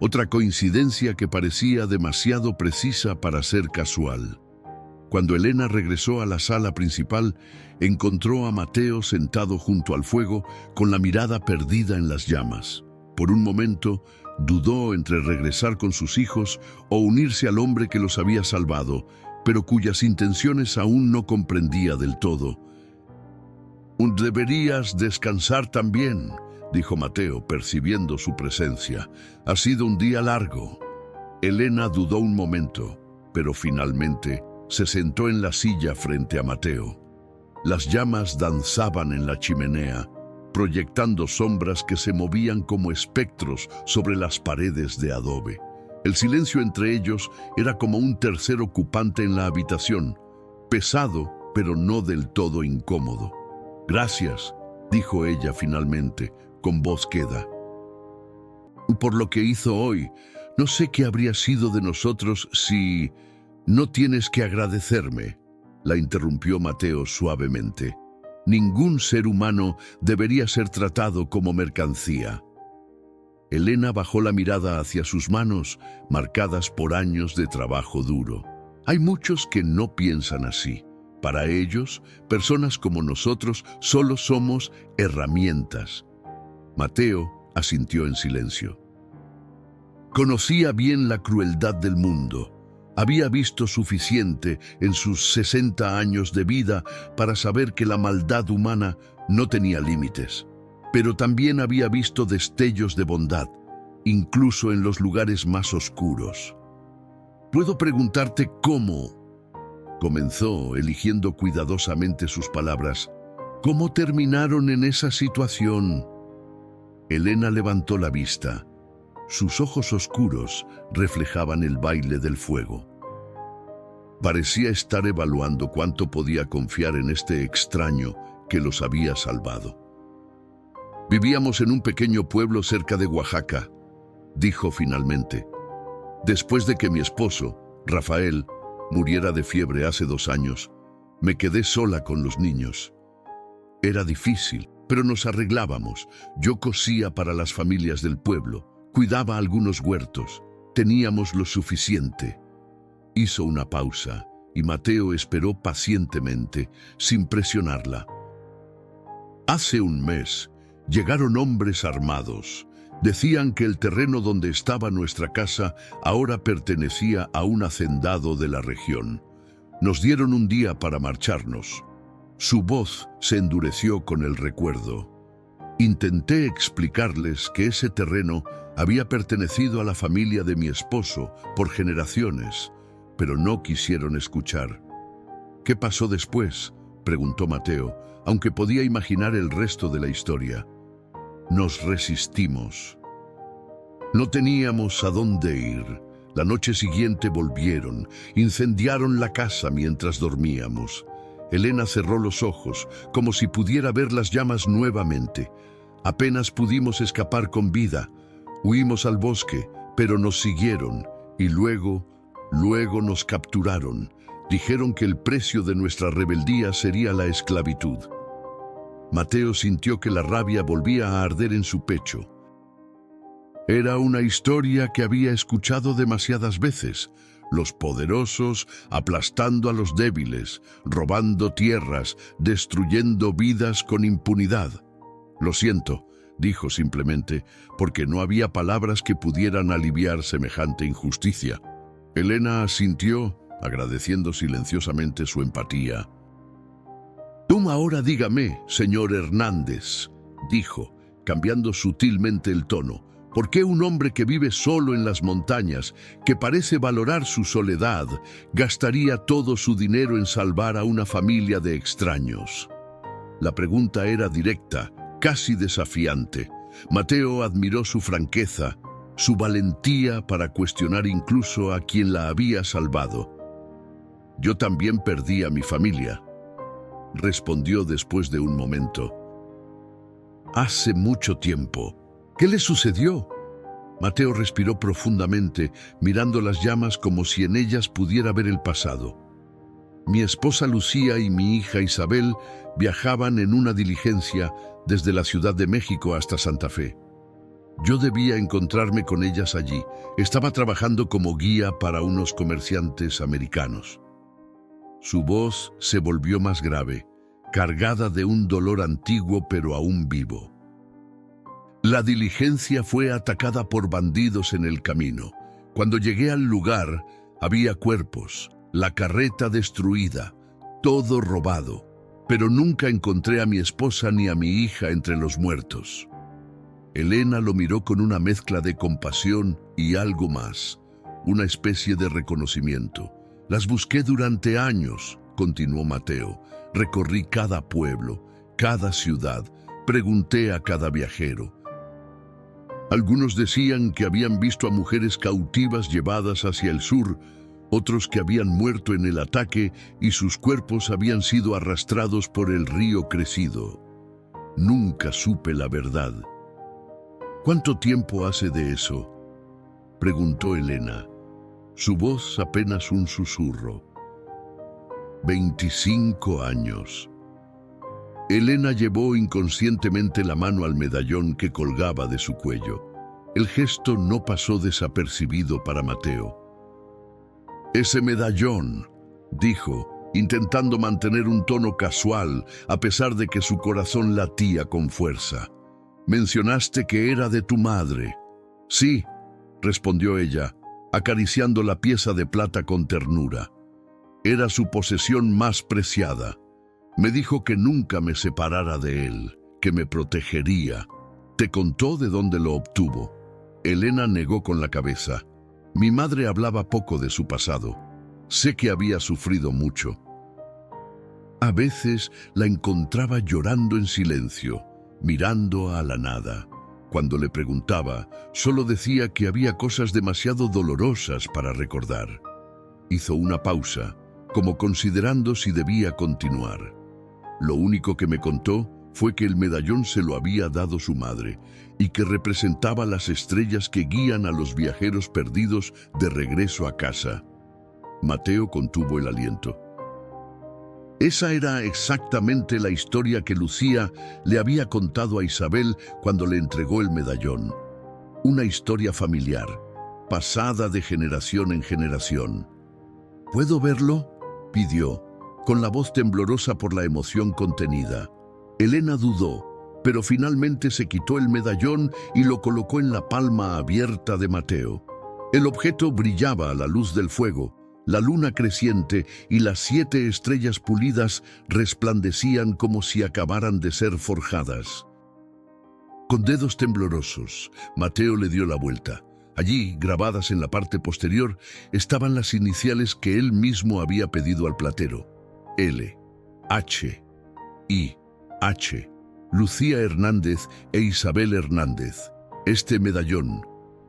otra coincidencia que parecía demasiado precisa para ser casual. Cuando Elena regresó a la sala principal, encontró a Mateo sentado junto al fuego con la mirada perdida en las llamas. Por un momento, dudó entre regresar con sus hijos o unirse al hombre que los había salvado, pero cuyas intenciones aún no comprendía del todo. «Deberías descansar también», dijo Mateo, percibiendo su presencia. «Ha sido un día largo». Elena dudó un momento, pero finalmente se sentó en la silla frente a Mateo. Las llamas danzaban en la chimenea, proyectando sombras que se movían como espectros sobre las paredes de adobe. El silencio entre ellos era como un tercer ocupante en la habitación, pesado, pero no del todo incómodo. «Gracias», dijo ella finalmente, con voz queda. «Por lo que hizo hoy. No sé qué habría sido de nosotros si...» «No tienes que agradecerme», la interrumpió Mateo suavemente. «Ningún ser humano debería ser tratado como mercancía». Elena bajó la mirada hacia sus manos, marcadas por años de trabajo duro. Hay muchos que no piensan así. Para ellos, personas como nosotros solo somos herramientas. Mateo asintió en silencio. Conocía bien la crueldad del mundo. Había visto suficiente en sus 60 años de vida para saber que la maldad humana no tenía límites. Pero también había visto destellos de bondad, incluso en los lugares más oscuros. «¿Puedo preguntarte cómo?» comenzó, eligiendo cuidadosamente sus palabras. «¿Cómo terminaron en esa situación?» Elena levantó la vista. Sus ojos oscuros reflejaban el baile del fuego. Parecía estar evaluando cuánto podía confiar en este extraño que los había salvado. «Vivíamos en un pequeño pueblo cerca de Oaxaca», dijo finalmente. «Después de que mi esposo, Rafael, muriera de fiebre hace 2 años, me quedé sola con los niños. Era difícil, pero nos arreglábamos. Yo cosía para las familias del pueblo, cuidaba algunos huertos, teníamos lo suficiente». Hizo una pausa y Mateo esperó pacientemente, sin presionarla. «Hace un mes llegaron hombres armados. Decían que el terreno donde estaba nuestra casa ahora pertenecía a un hacendado de la región. Nos dieron un día para marcharnos». Su voz se endureció con el recuerdo. «Intenté explicarles que ese terreno había pertenecido a la familia de mi esposo por generaciones, pero no quisieron escuchar». «¿Qué pasó después?», preguntó Mateo, aunque podía imaginar el resto de la historia. «Nos resistimos. No teníamos a dónde ir. La noche siguiente volvieron, incendiaron la casa mientras dormíamos». Elena cerró los ojos, como si pudiera ver las llamas nuevamente. «Apenas pudimos escapar con vida. Huimos al bosque, pero nos siguieron, y luego nos capturaron. Dijeron que el precio de nuestra rebeldía sería la esclavitud». Mateo sintió que la rabia volvía a arder en su pecho. Era una historia que había escuchado demasiadas veces. Los poderosos aplastando a los débiles, robando tierras, destruyendo vidas con impunidad. «Lo siento», dijo simplemente, porque no había palabras que pudieran aliviar semejante injusticia. Elena asintió, agradeciendo silenciosamente su empatía. «Tú ahora dígame, señor Hernández», dijo, cambiando sutilmente el tono, ¿Por qué un hombre que vive solo en las montañas, que parece valorar su soledad, gastaría todo su dinero en salvar a una familia de extraños? La pregunta era directa, casi desafiante. Mateo admiró su franqueza, su valentía para cuestionar incluso a quien la había salvado. «Yo también perdí a mi familia», respondió después de un momento. «Hace mucho tiempo. ¿Qué le sucedió?». Mateo respiró profundamente, mirando las llamas como si en ellas pudiera ver el pasado. «Mi esposa Lucía y mi hija Isabel viajaban en una diligencia desde la Ciudad de México hasta Santa Fe. Yo debía encontrarme con ellas allí. Estaba trabajando como guía para unos comerciantes americanos». Su voz se volvió más grave, cargada de un dolor antiguo pero aún vivo. «La diligencia fue atacada por bandidos en el camino. Cuando llegué al lugar, había cuerpos, la carreta destruida, todo robado, pero nunca encontré a mi esposa ni a mi hija entre los muertos». Elena lo miró con una mezcla de compasión y algo más, una especie de reconocimiento. «Las busqué durante años», continuó Mateo. «Recorrí cada pueblo, cada ciudad, pregunté a cada viajero. Algunos decían que habían visto a mujeres cautivas llevadas hacia el sur, otros que habían muerto en el ataque y sus cuerpos habían sido arrastrados por el río crecido. Nunca supe la verdad». «¿Cuánto tiempo hace de eso?», preguntó Elena, su voz apenas un susurro. 25 años. Elena llevó inconscientemente la mano al medallón que colgaba de su cuello. El gesto no pasó desapercibido para Mateo. «Ese medallón», dijo, intentando mantener un tono casual a pesar de que su corazón latía con fuerza. «Mencionaste que era de tu madre». «Sí», respondió ella, acariciando la pieza de plata con ternura. «Era su posesión más preciada. Me dijo que nunca me separara de él, que me protegería. ¿Te contó de dónde lo obtuvo?». Elena negó con la cabeza. «Mi madre hablaba poco de su pasado. Sé que había sufrido mucho. A veces la encontraba llorando en silencio, mirando a la nada. Cuando le preguntaba, solo decía que había cosas demasiado dolorosas para recordar». Hizo una pausa, como considerando si debía continuar. «Lo único que me contó fue que el medallón se lo había dado su madre y que representaba las estrellas que guían a los viajeros perdidos de regreso a casa». Mateo contuvo el aliento. Esa era exactamente la historia que Lucía le había contado a Isabel cuando le entregó el medallón. Una historia familiar, pasada de generación en generación. «¿Puedo verlo?», pidió, con la voz temblorosa por la emoción contenida. Elena dudó, pero finalmente se quitó el medallón y lo colocó en la palma abierta de Mateo. El objeto brillaba a la luz del fuego. La luna creciente y las 7 estrellas pulidas resplandecían como si acabaran de ser forjadas. Con dedos temblorosos, Mateo le dio la vuelta. Allí, grabadas en la parte posterior, estaban las iniciales que él mismo había pedido al platero. L, H, I, H, Lucía Hernández e Isabel Hernández. «Este medallón»,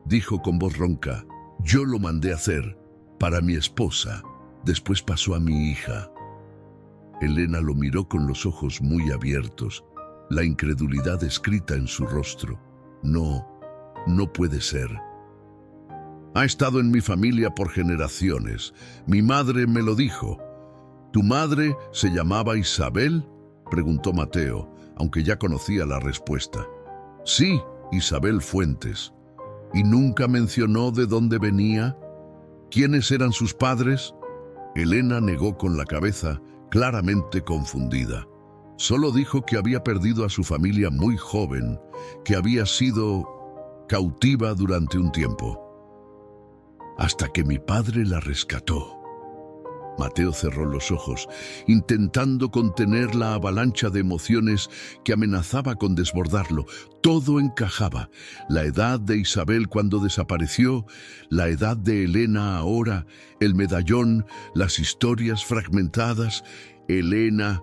dijo con voz ronca, «yo lo mandé hacer para mi esposa, después pasó a mi hija». Elena lo miró con los ojos muy abiertos, la incredulidad escrita en su rostro. «No, no puede ser. Ha estado en mi familia por generaciones. Mi madre me lo dijo». «¿Tu madre se llamaba Isabel?», preguntó Mateo, aunque ya conocía la respuesta. «Sí, Isabel Fuentes». «¿Y nunca mencionó de dónde venía? ¿Quiénes eran sus padres?». Elena negó con la cabeza, claramente confundida. Solo dijo que había perdido a su familia muy joven, que había sido cautiva durante un tiempo. «Hasta que mi padre la rescató». Mateo cerró los ojos, intentando contener la avalancha de emociones que amenazaba con desbordarlo. Todo encajaba. La edad de Isabel cuando desapareció, la edad de Elena ahora, el medallón, las historias fragmentadas. Elena,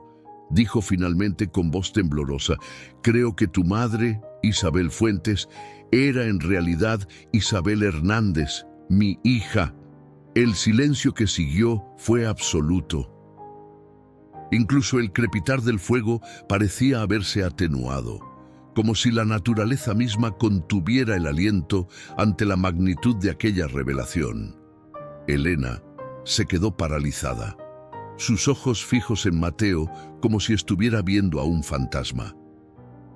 dijo finalmente con voz temblorosa, creo que tu madre, Isabel Fuentes, era en realidad Isabel Hernández, mi hija. El silencio que siguió fue absoluto. Incluso el crepitar del fuego parecía haberse atenuado, como si la naturaleza misma contuviera el aliento ante la magnitud de aquella revelación. Elena se quedó paralizada, sus ojos fijos en Mateo como si estuviera viendo a un fantasma.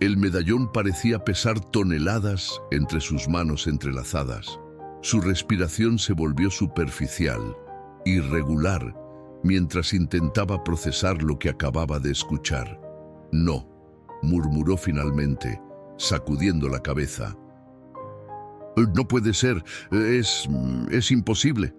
El medallón parecía pesar toneladas entre sus manos entrelazadas. Su respiración se volvió superficial, irregular, mientras intentaba procesar lo que acababa de escuchar. No, murmuró finalmente, sacudiendo la cabeza. No puede ser, es imposible.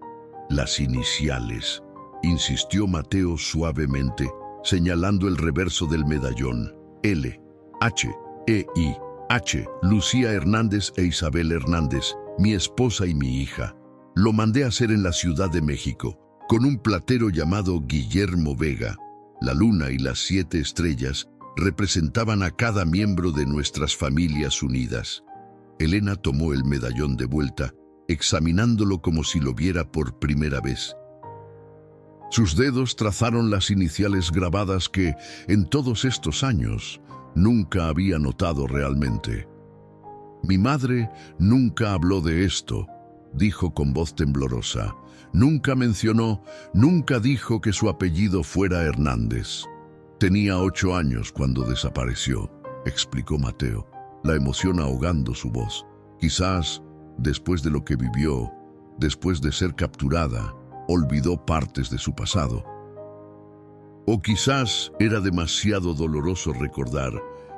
Las iniciales, insistió Mateo suavemente, señalando el reverso del medallón. L, H, E, I, H, Lucía Hernández e Isabel Hernández, mi esposa y mi hija. Lo mandé a hacer en la Ciudad de México, con un platero llamado Guillermo Vega. La luna y las 7 estrellas representaban a cada miembro de nuestras familias unidas. Elena tomó el medallón de vuelta, examinándolo como si lo viera por primera vez. Sus dedos trazaron las iniciales grabadas que, en todos estos años, nunca había notado realmente. Mi madre nunca habló de esto, dijo con voz temblorosa. Nunca mencionó, nunca dijo que su apellido fuera Hernández. Tenía 8 años cuando desapareció, explicó Mateo, la emoción ahogando su voz. Quizás, después de lo que vivió, después de ser capturada, olvidó partes de su pasado. O quizás era demasiado doloroso recordar.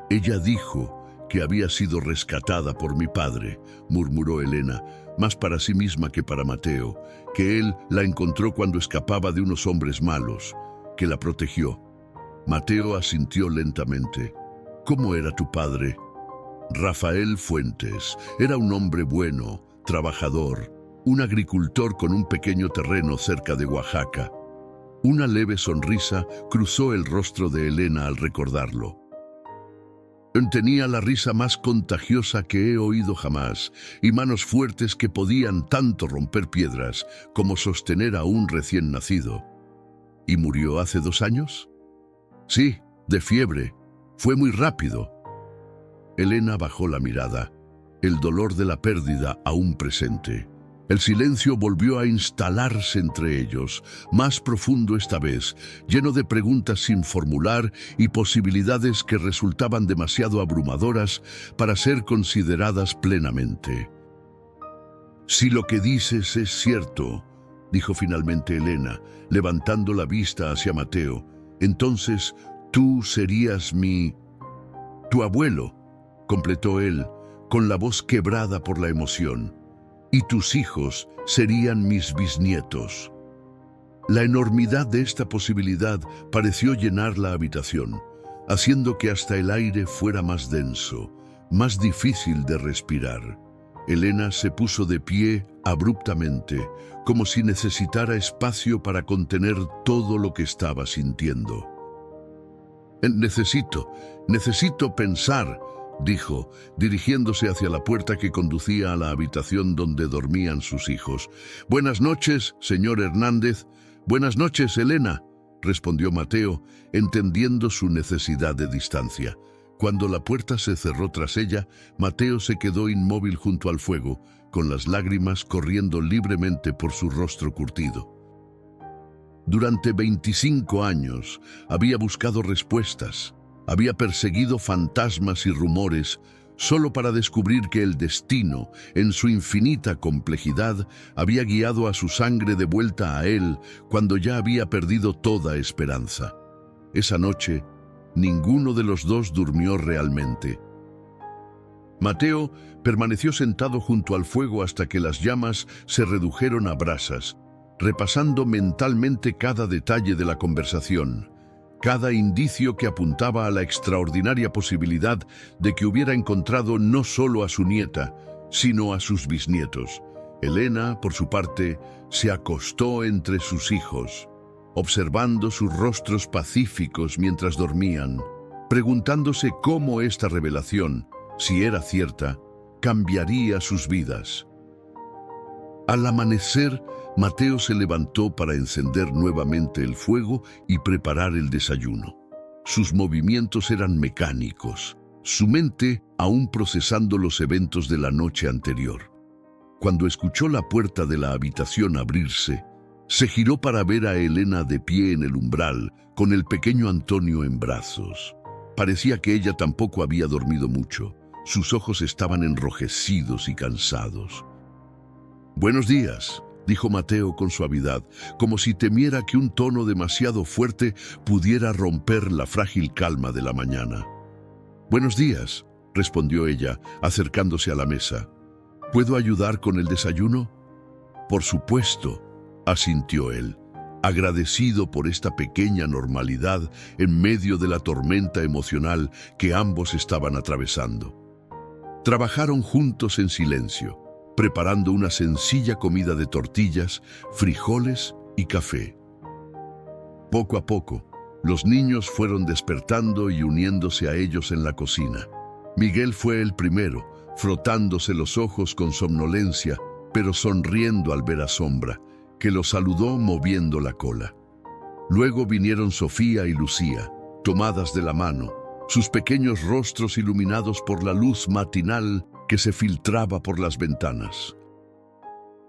Ella dijo que había sido rescatada por mi padre, murmuró Elena, más para sí misma que para Mateo, que él la encontró cuando escapaba de unos hombres malos, que la protegió. Mateo asintió lentamente. ¿Cómo era tu padre? Rafael Fuentes. Era un hombre bueno, trabajador, un agricultor con un pequeño terreno cerca de Oaxaca. Una leve sonrisa cruzó el rostro de Elena al recordarlo. Tenía la risa más contagiosa que he oído jamás y manos fuertes que podían tanto romper piedras como sostener a un recién nacido. ¿Y murió hace 2 años? Sí, de fiebre. Fue muy rápido. Elena bajó la mirada, el dolor de la pérdida aún presente. El silencio volvió a instalarse entre ellos, más profundo esta vez, lleno de preguntas sin formular y posibilidades que resultaban demasiado abrumadoras para ser consideradas plenamente. Si lo que dices es cierto, dijo finalmente Elena, levantando la vista hacia Mateo, entonces tú serías tu abuelo, completó él, con la voz quebrada por la emoción. Y tus hijos serían mis bisnietos. La enormidad de esta posibilidad pareció llenar la habitación, haciendo que hasta el aire fuera más denso, más difícil de respirar. Elena se puso de pie abruptamente, como si necesitara espacio para contener todo lo que estaba sintiendo. Necesito pensar, dijo, dirigiéndose hacia la puerta que conducía a la habitación donde dormían sus hijos. Buenas noches, señor Hernández. Buenas noches, Elena, respondió Mateo, entendiendo su necesidad de distancia. Cuando la puerta se cerró tras ella, Mateo se quedó inmóvil junto al fuego, con las lágrimas corriendo libremente por su rostro curtido. Durante 25 años había buscado respuestas. Había perseguido fantasmas y rumores solo para descubrir que el destino, en su infinita complejidad, había guiado a su sangre de vuelta a él cuando ya había perdido toda esperanza. Esa noche, ninguno de los dos durmió realmente. Mateo permaneció sentado junto al fuego hasta que las llamas se redujeron a brasas. repasando mentalmente cada detalle de la conversación, cada indicio que apuntaba a la extraordinaria posibilidad de que hubiera encontrado no solo a su nieta, sino a sus bisnietos. Elena, por su parte, se acostó entre sus hijos, observando sus rostros pacíficos mientras dormían, preguntándose cómo esta revelación, si era cierta, cambiaría sus vidas. Al amanecer, Mateo se levantó para encender nuevamente el fuego y preparar el desayuno. Sus movimientos eran mecánicos, su mente aún procesando los eventos de la noche anterior. Cuando escuchó la puerta de la habitación abrirse, se giró para ver a Elena de pie en el umbral, con el pequeño Antonio en brazos. Parecía que ella tampoco había dormido mucho. Sus ojos estaban enrojecidos y cansados. «Buenos días», dijo Mateo con suavidad, como si temiera que un tono demasiado fuerte pudiera romper la frágil calma de la mañana. «Buenos días», respondió ella, acercándose a la mesa. «¿Puedo ayudar con el desayuno?» «Por supuesto», asintió él, agradecido por esta pequeña normalidad en medio de la tormenta emocional que ambos estaban atravesando. Trabajaron juntos en silencio, preparando una sencilla comida de tortillas, frijoles y café. Poco a poco, los niños fueron despertando y uniéndose a ellos en la cocina. Miguel fue el primero, frotándose los ojos con somnolencia, pero sonriendo al ver a Sombra, que lo saludó moviendo la cola. Luego vinieron Sofía y Lucía, tomadas de la mano, sus pequeños rostros iluminados por la luz matinal que se filtraba por las ventanas.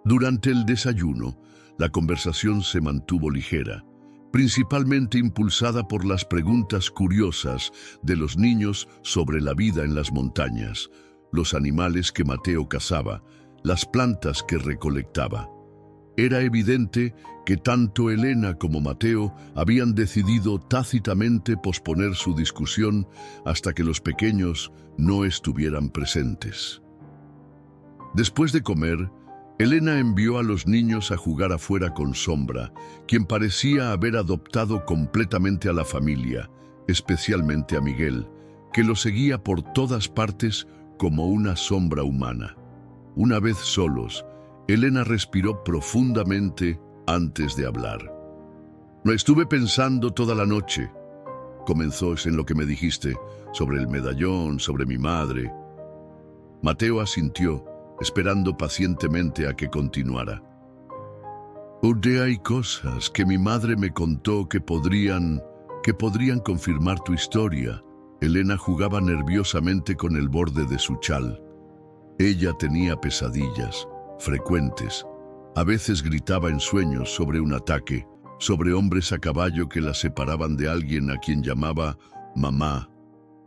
Durante el desayuno, la conversación se mantuvo ligera, principalmente impulsada por las preguntas curiosas de los niños sobre la vida en las montañas, los animales que Mateo cazaba, las plantas que recolectaba. Era evidente que tanto Elena como Mateo habían decidido tácitamente posponer su discusión hasta que los pequeños no estuvieran presentes. Después de comer, Elena envió a los niños a jugar afuera con Sombra, quien parecía haber adoptado completamente a la familia, especialmente a Miguel, que lo seguía por todas partes como una sombra humana. Una vez solos, Elena respiró profundamente antes de hablar. «No estuve pensando toda la noche», comenzó en lo que me dijiste, sobre el medallón, sobre mi madre. Mateo asintió, esperando pacientemente a que continuara. «Hay cosas que mi madre me contó que podrían confirmar tu historia». Elena jugaba nerviosamente con el borde de su chal. Ella tenía pesadillas frecuentes. A veces gritaba en sueños sobre un ataque, sobre hombres a caballo que la separaban de alguien a quien llamaba mamá.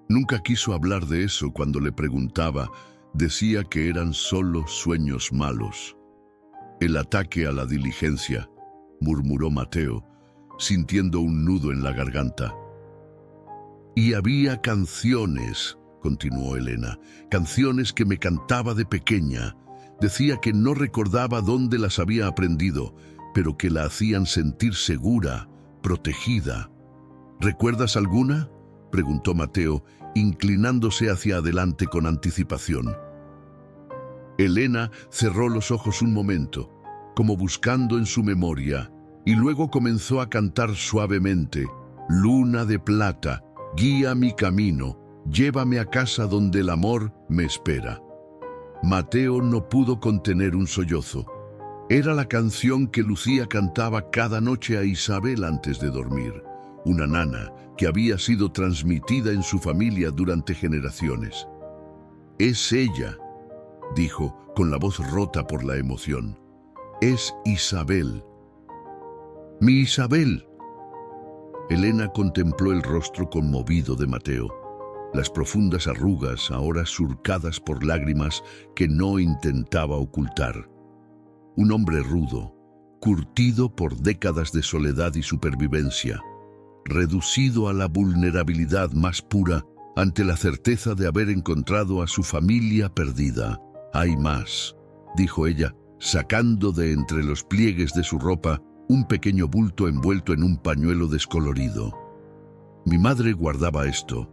Nunca quiso hablar de eso cuando le preguntaba. Decía que eran solo sueños malos. «El ataque a la diligencia», murmuró Mateo, sintiendo un nudo en la garganta. «Y había canciones», continuó Elena, «canciones que me cantaba de pequeña. Decía que no recordaba dónde las había aprendido, pero que la hacían sentir segura, protegida. ¿Recuerdas alguna?», preguntó Mateo, inclinándose hacia adelante con anticipación. Elena cerró los ojos un momento, como buscando en su memoria, y luego comenzó a cantar suavemente: «Luna de plata, guía mi camino, llévame a casa donde el amor me espera». Mateo no pudo contener un sollozo. Era la canción que Lucía cantaba cada noche a Isabel antes de dormir, una nana que había sido transmitida en su familia durante generaciones. «Es ella», dijo con la voz rota por la emoción. «Es Isabel». «Mi Isabel». Elena contempló el rostro conmovido de Mateo, las profundas arrugas ahora surcadas por lágrimas que no intentaba ocultar. Un hombre rudo, curtido por décadas de soledad y supervivencia, reducido a la vulnerabilidad más pura ante la certeza de haber encontrado a su familia perdida. «Hay más», dijo ella, sacando de entre los pliegues de su ropa un pequeño bulto envuelto en un pañuelo descolorido. Mi madre guardaba esto.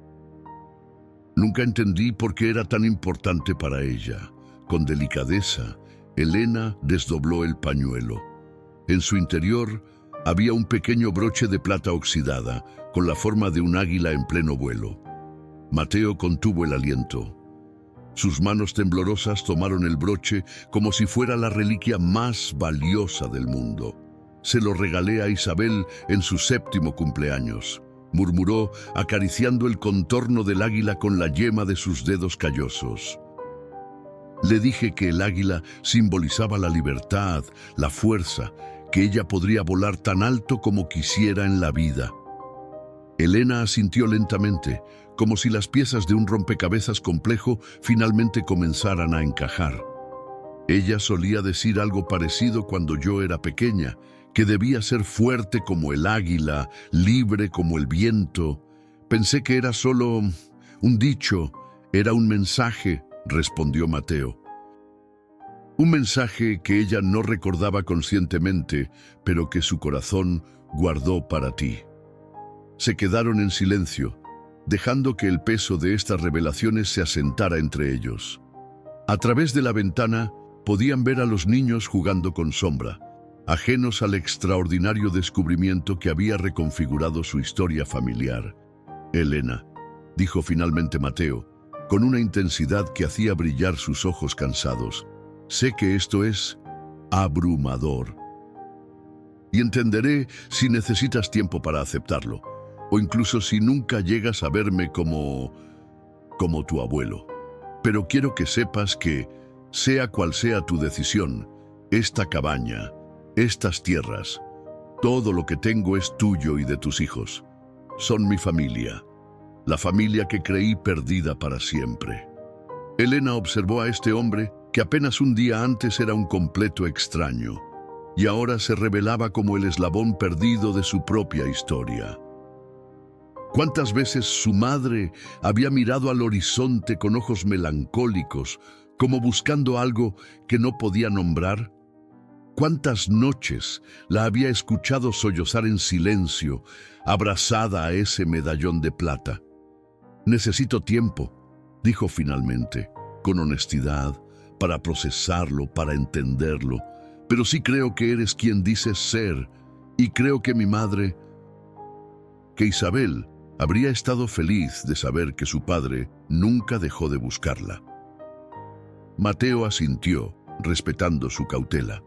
Nunca entendí por qué era tan importante para ella. Con delicadeza, Elena desdobló el pañuelo. En su interior había un pequeño broche de plata oxidada, con la forma de un águila en pleno vuelo. Mateo contuvo el aliento. Sus manos temblorosas tomaron el broche como si fuera la reliquia más valiosa del mundo. Se lo regalé a Isabel en su 7º cumpleaños, murmuró, acariciando el contorno del águila con la yema de sus dedos callosos. Le dije que el águila simbolizaba la libertad, la fuerza, que ella podría volar tan alto como quisiera en la vida. Elena asintió lentamente, como si las piezas de un rompecabezas complejo finalmente comenzaran a encajar. Ella solía decir algo parecido cuando yo era pequeña, que debía ser fuerte como el águila, libre como el viento. Pensé que era solo un dicho, era un mensaje, respondió Mateo. Un mensaje que ella no recordaba conscientemente, pero que su corazón guardó para ti. Se quedaron en silencio, dejando que el peso de estas revelaciones se asentara entre ellos. A través de la ventana podían ver a los niños jugando con sombra, ajenos al extraordinario descubrimiento que había reconfigurado su historia familiar. Elena, dijo finalmente Mateo, con una intensidad que hacía brillar sus ojos cansados, sé que esto es abrumador. Y entenderé si necesitas tiempo para aceptarlo, o incluso si nunca llegas a verme como tu abuelo. Pero quiero que sepas que, sea cual sea tu decisión, esta cabaña, estas tierras, todo lo que tengo es tuyo y de tus hijos. Son mi familia, la familia que creí perdida para siempre. Elena observó a este hombre que apenas un día antes era un completo extraño, y ahora se revelaba como el eslabón perdido de su propia historia. ¿Cuántas veces su madre había mirado al horizonte con ojos melancólicos, como buscando algo que no podía nombrar? ¿Cuántas noches la había escuchado sollozar en silencio, abrazada a ese medallón de plata? Necesito tiempo, dijo finalmente, con honestidad, para procesarlo, para entenderlo, pero sí creo que eres quien dices ser, y creo que mi madre, que Isabel, habría estado feliz de saber que su padre nunca dejó de buscarla. Mateo asintió, respetando su cautela.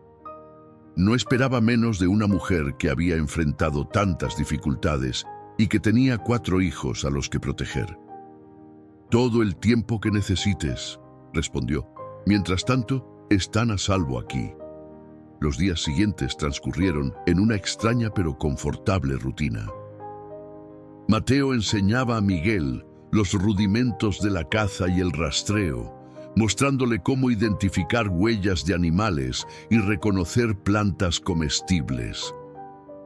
No esperaba menos de una mujer que había enfrentado tantas dificultades y que tenía 4 hijos a los que proteger. Todo el tiempo que necesites, respondió. Mientras tanto, están a salvo aquí. Los días siguientes transcurrieron en una extraña pero confortable rutina. Mateo enseñaba a Miguel los rudimentos de la caza y el rastreo, mostrándole cómo identificar huellas de animales y reconocer plantas comestibles.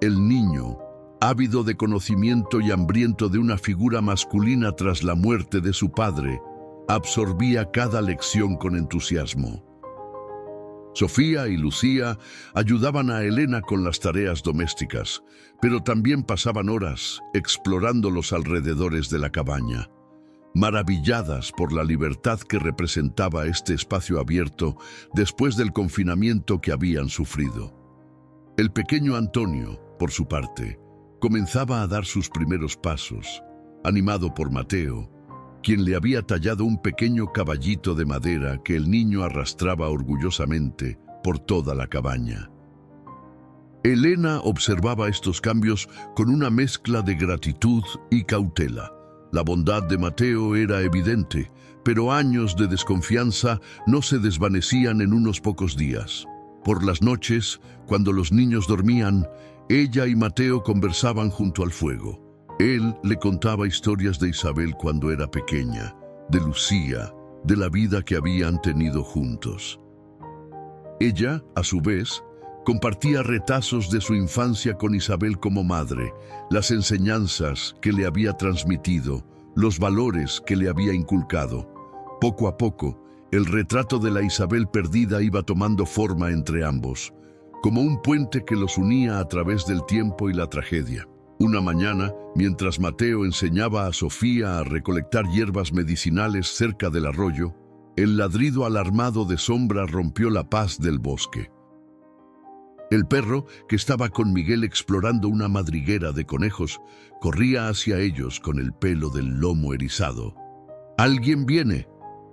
El niño, ávido de conocimiento y hambriento de una figura masculina tras la muerte de su padre, absorbía cada lección con entusiasmo. Sofía y Lucía ayudaban a Elena con las tareas domésticas, pero también pasaban horas explorando los alrededores de la cabaña, maravilladas por la libertad que representaba este espacio abierto después del confinamiento que habían sufrido. El pequeño Antonio, por su parte, comenzaba a dar sus primeros pasos, animado por Mateo, quien le había tallado un pequeño caballito de madera que el niño arrastraba orgullosamente por toda la cabaña. Elena observaba estos cambios con una mezcla de gratitud y cautela. La bondad de Mateo era evidente, pero años de desconfianza no se desvanecían en unos pocos días. Por las noches, cuando los niños dormían, ella y Mateo conversaban junto al fuego. Él le contaba historias de Isabel cuando era pequeña, de Lucía, de la vida que habían tenido juntos. Ella, a su vez, compartía retazos de su infancia con Isabel como madre, las enseñanzas que le había transmitido, los valores que le había inculcado. Poco a poco, El retrato de la Isabel perdida iba tomando forma entre ambos, como un puente que los unía a través del tiempo y la tragedia. Una mañana, mientras Mateo enseñaba a Sofía a recolectar hierbas medicinales cerca del arroyo, el ladrido alarmado de Sombra rompió la paz del bosque. El perro, que estaba con Miguel explorando una madriguera de conejos, corría hacia ellos con el pelo del lomo erizado. «¡Alguien viene!»,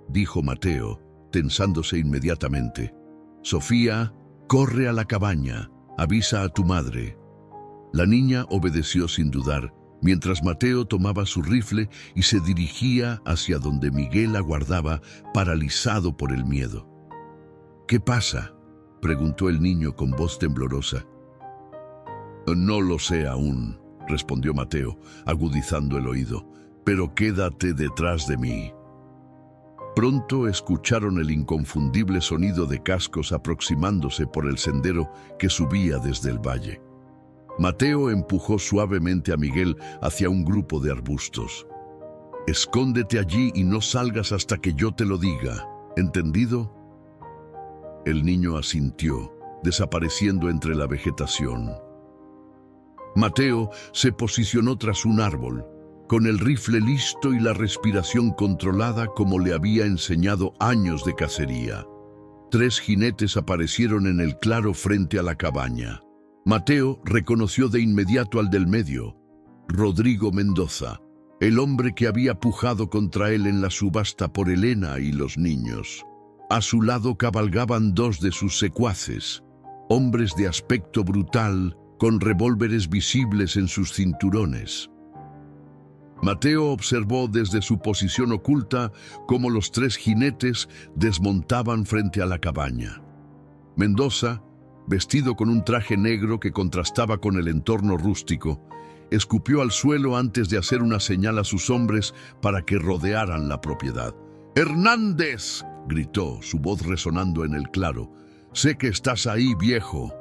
dijo Mateo, tensándose inmediatamente. «Sofía, corre a la cabaña, avisa a tu madre». La niña obedeció sin dudar, mientras Mateo tomaba su rifle y se dirigía hacia donde Miguel aguardaba, paralizado por el miedo. «¿Qué pasa?», preguntó el niño con voz temblorosa. «No lo sé aún», respondió Mateo, agudizando el oído, «pero quédate detrás de mí». Pronto escucharon el inconfundible sonido de cascos aproximándose por el sendero que subía desde el valle. Mateo empujó suavemente a Miguel hacia un grupo de arbustos. «Escóndete allí y no salgas hasta que yo te lo diga, ¿entendido?». El niño asintió, desapareciendo entre la vegetación. Mateo se posicionó tras un árbol, con el rifle listo y la respiración controlada como le había enseñado años de cacería. 3 jinetes aparecieron en el claro frente a la cabaña. Mateo reconoció de inmediato al del medio, Rodrigo Mendoza, el hombre que había pujado contra él en la subasta por Elena y los niños. A su lado cabalgaban 2 de sus secuaces, hombres de aspecto brutal, con revólveres visibles en sus cinturones. Mateo observó desde su posición oculta cómo los 3 jinetes desmontaban frente a la cabaña. Mendoza, vestido con un traje negro que contrastaba con el entorno rústico, escupió al suelo antes de hacer una señal a sus hombres para que rodearan la propiedad. «¡Hernández!», gritó, su voz resonando en el claro. «Sé que estás ahí, viejo».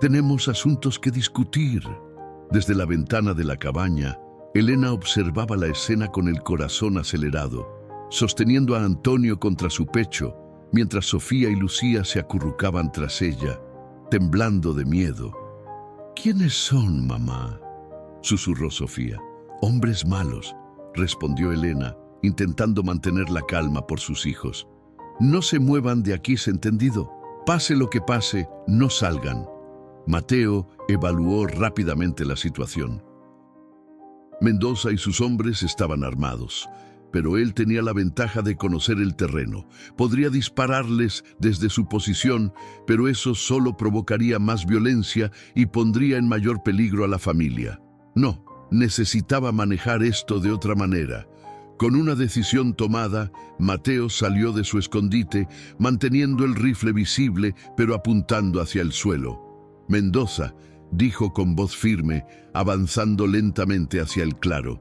«Tenemos asuntos que discutir». Desde la ventana de la cabaña, Elena observaba la escena con el corazón acelerado, sosteniendo a Antonio contra su pecho, mientras Sofía y Lucía se acurrucaban tras ella, temblando de miedo. «¿Quiénes son, mamá?», susurró Sofía. «Hombres malos», respondió Elena, intentando mantener la calma por sus hijos. «No se muevan de aquí, ¿entendido? Pase lo que pase, no salgan». Mateo evaluó rápidamente la situación. Mendoza y sus hombres estaban armados, pero él tenía la ventaja de conocer el terreno. Podría dispararles desde su posición, pero eso solo provocaría más violencia y pondría en mayor peligro a la familia. No, necesitaba manejar esto de otra manera. Con una decisión tomada, Mateo salió de su escondite, manteniendo el rifle visible, pero apuntando hacia el suelo. «Mendoza», dijo con voz firme, avanzando lentamente hacia el claro.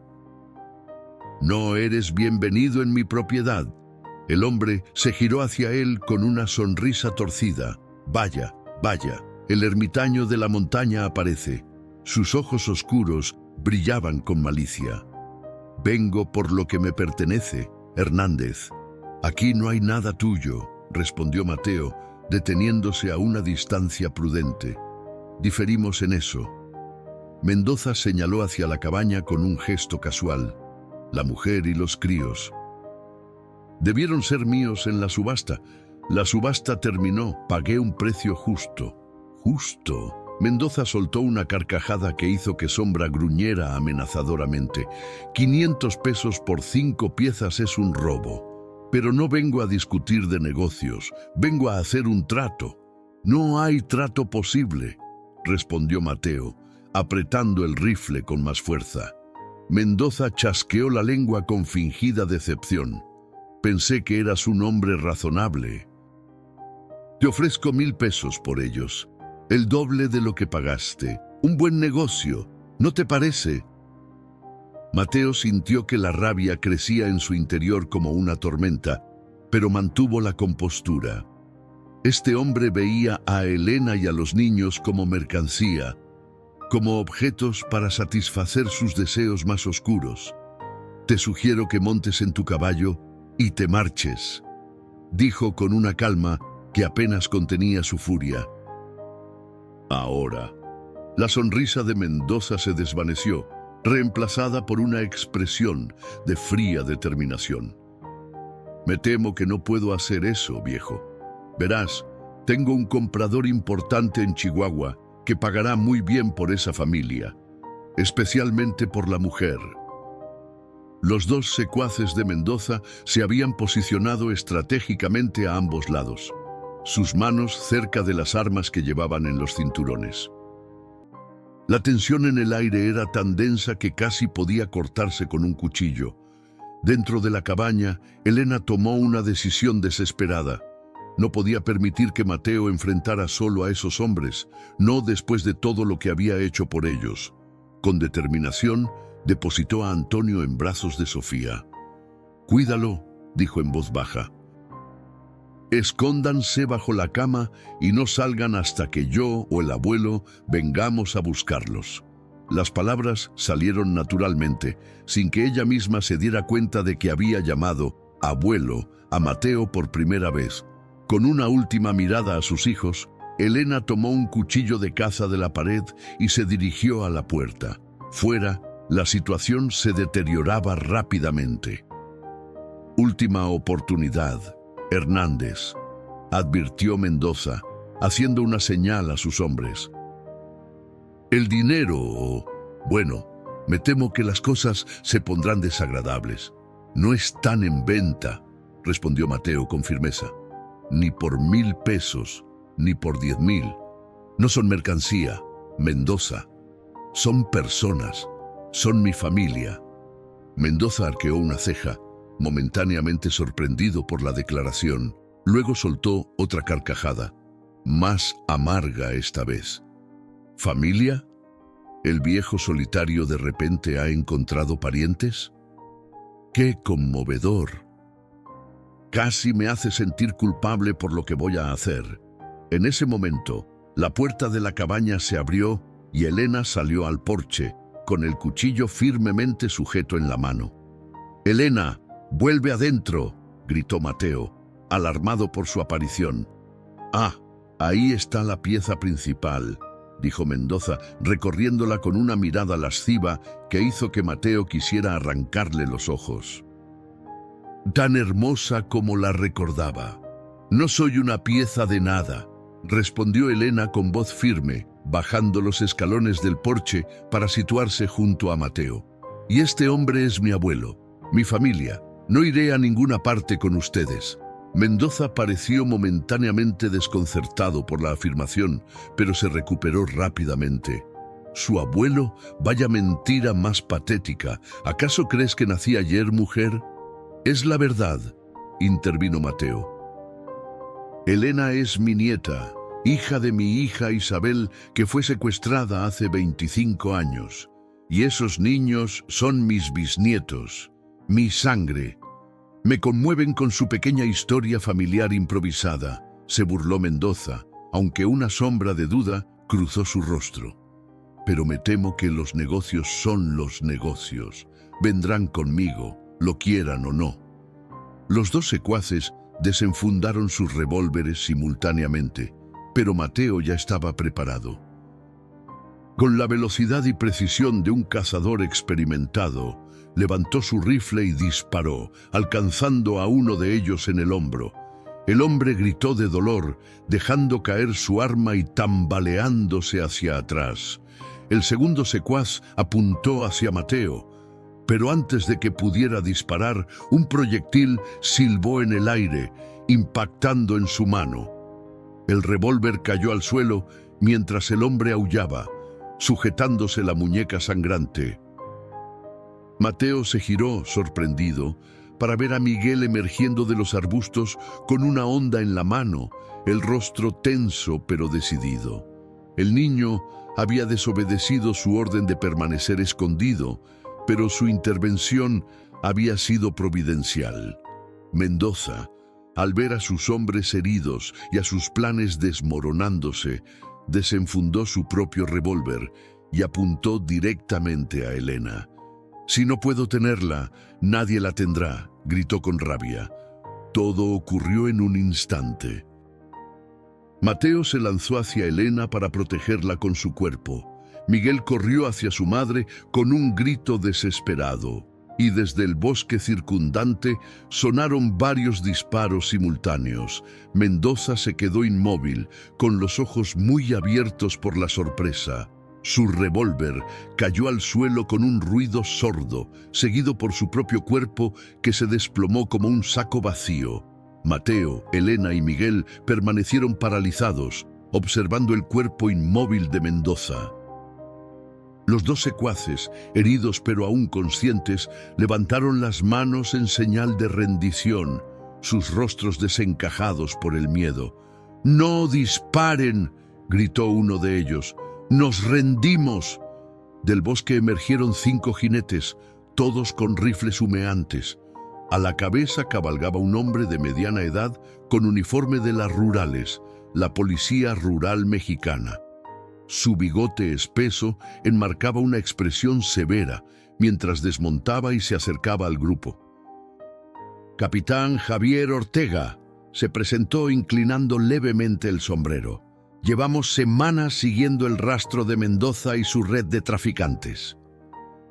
«No eres bienvenido en mi propiedad». El hombre se giró hacia él con una sonrisa torcida. «Vaya, vaya, el ermitaño de la montaña aparece». Sus ojos oscuros brillaban con malicia. «Vengo por lo que me pertenece, Hernández». «Aquí no hay nada tuyo», respondió Mateo, deteniéndose a una distancia prudente. «Diferimos en eso». Mendoza señaló hacia la cabaña con un gesto casual. «La mujer y los críos debieron ser míos en la subasta. La subasta terminó, pagué un precio justo». «¿Justo?». Mendoza soltó una carcajada que hizo que Sombra gruñera amenazadoramente. 500 pesos por 5 piezas es un robo. Pero no vengo a discutir de negocios, vengo a hacer un trato». «No hay trato posible», respondió Mateo, apretando el rifle con más fuerza. Mendoza chasqueó la lengua con fingida decepción. «Pensé que eras un hombre razonable». «Te ofrezco 1000 pesos por ellos, el doble de lo que pagaste. Un buen negocio, ¿no te parece?». Mateo sintió que la rabia crecía en su interior como una tormenta, pero mantuvo la compostura. Este hombre veía a Elena y a los niños como mercancía, como objetos para satisfacer sus deseos más oscuros. «Te sugiero que montes en tu caballo y te marches», dijo con una calma que apenas contenía su furia. Ahora. La sonrisa de Mendoza se desvaneció, reemplazada por una expresión de fría determinación. Me temo que no puedo hacer eso, viejo. Verás, tengo un comprador importante en Chihuahua que pagará muy bien por esa familia, especialmente por la mujer. Los dos secuaces de Mendoza se habían posicionado estratégicamente a ambos lados, sus manos cerca de las armas que llevaban en los cinturones. La tensión en el aire era tan densa que casi podía cortarse con un cuchillo. Dentro de la cabaña, Elena tomó una decisión desesperada. No podía permitir que Mateo enfrentara solo a esos hombres, no después de todo lo que había hecho por ellos. Con determinación, depositó a Antonio en brazos de Sofía. «Cuídalo», dijo en voz baja. «Escóndanse bajo la cama y no salgan hasta que yo o el abuelo vengamos a buscarlos». Las palabras salieron naturalmente, sin que ella misma se diera cuenta de que había llamado abuelo a Mateo por primera vez. Con una última mirada a sus hijos, Elena tomó un cuchillo de caza de la pared y se dirigió a la puerta. Fuera, la situación se deterioraba rápidamente. «Última oportunidad, Hernández», advirtió Mendoza, haciendo una señal a sus hombres. «El dinero, bueno, me temo que las cosas se pondrán desagradables. No están en venta», respondió Mateo con firmeza. «Ni por 1,000 pesos, ni por 10,000. No son mercancía, Mendoza. Son personas, son mi familia». Mendoza arqueó una ceja, momentáneamente sorprendido por la declaración. Luego soltó otra carcajada, más amarga esta vez. «¿Familia? ¿El viejo solitario de repente ha encontrado parientes? ¡Qué conmovedor! Casi me hace sentir culpable por lo que voy a hacer». En ese momento, la puerta de la cabaña se abrió y Elena salió al porche, con el cuchillo firmemente sujeto en la mano. «Elena, vuelve adentro», gritó Mateo, alarmado por su aparición. «Ah, ahí está la pieza principal», dijo Mendoza, recorriéndola con una mirada lasciva que hizo que Mateo quisiera arrancarle los ojos. «Tan hermosa como la recordaba. No soy una pieza de nada», respondió Elena con voz firme, bajando los escalones del porche para situarse junto a Mateo. «Y este hombre es mi abuelo, mi familia. No iré a ninguna parte con ustedes». Mendoza pareció momentáneamente desconcertado por la afirmación, pero se recuperó rápidamente. «¿Su abuelo? Vaya mentira más patética. ¿Acaso crees que nací ayer, mujer?» «Es la verdad», intervino Mateo. «Elena es mi nieta, hija de mi hija Isabel, que fue secuestrada hace 25 años. Y esos niños son mis bisnietos, mi sangre. Me conmueven con su pequeña historia familiar improvisada», se burló Mendoza, aunque una sombra de duda cruzó su rostro. «Pero me temo que los negocios son los negocios. Vendrán conmigo, lo quieran o no». Los dos secuaces desenfundaron sus revólveres simultáneamente, pero Mateo ya estaba preparado. Con la velocidad y precisión de un cazador experimentado, levantó su rifle y disparó, alcanzando a uno de ellos en el hombro. El hombre gritó de dolor, dejando caer su arma y tambaleándose hacia atrás. El segundo secuaz apuntó hacia Mateo, pero antes de que pudiera disparar, un proyectil silbó en el aire, impactando en su mano. El revólver cayó al suelo mientras el hombre aullaba, sujetándose la muñeca sangrante. Mateo se giró, sorprendido, para ver a Miguel emergiendo de los arbustos con una honda en la mano, el rostro tenso pero decidido. El niño había desobedecido su orden de permanecer escondido, pero su intervención había sido providencial. Mendoza, al ver a sus hombres heridos y a sus planes desmoronándose, desenfundó su propio revólver y apuntó directamente a Elena. «Si no puedo tenerla, nadie la tendrá», gritó con rabia. Todo ocurrió en un instante. Mateo se lanzó hacia Elena para protegerla con su cuerpo. Miguel corrió hacia su madre con un grito desesperado, y desde el bosque circundante sonaron varios disparos simultáneos. Mendoza se quedó inmóvil, con los ojos muy abiertos por la sorpresa. Su revólver cayó al suelo con un ruido sordo, seguido por su propio cuerpo que se desplomó como un saco vacío. Mateo, Elena y Miguel permanecieron paralizados, observando el cuerpo inmóvil de Mendoza. Los dos secuaces, heridos pero aún conscientes, levantaron las manos en señal de rendición, sus rostros desencajados por el miedo. «¡No disparen!», gritó uno de ellos. «¡Nos rendimos!». Del bosque emergieron 5 jinetes, todos con rifles humeantes. A la cabeza cabalgaba un hombre de mediana edad con uniforme de las rurales, la Policía Rural Mexicana. Su bigote espeso enmarcaba una expresión severa mientras desmontaba y se acercaba al grupo. «Capitán Javier Ortega», se presentó inclinando levemente el sombrero. «Llevamos semanas siguiendo el rastro de Mendoza y su red de traficantes».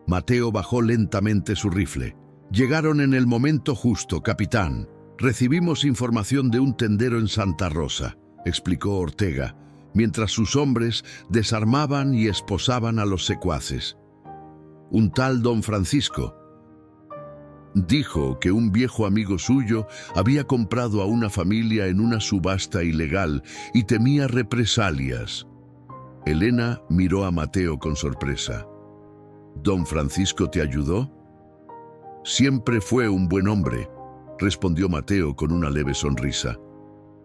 Mateo bajó lentamente su rifle. «Llegaron en el momento justo, capitán. Recibimos información de un tendero en Santa Rosa», explicó Ortega, mientras sus hombres desarmaban y esposaban a los secuaces. «Un tal don Francisco dijo que un viejo amigo suyo había comprado a una familia en una subasta ilegal y temía represalias». Elena miró a Mateo con sorpresa. «¿Don Francisco te ayudó?». «Siempre fue un buen hombre», respondió Mateo con una leve sonrisa,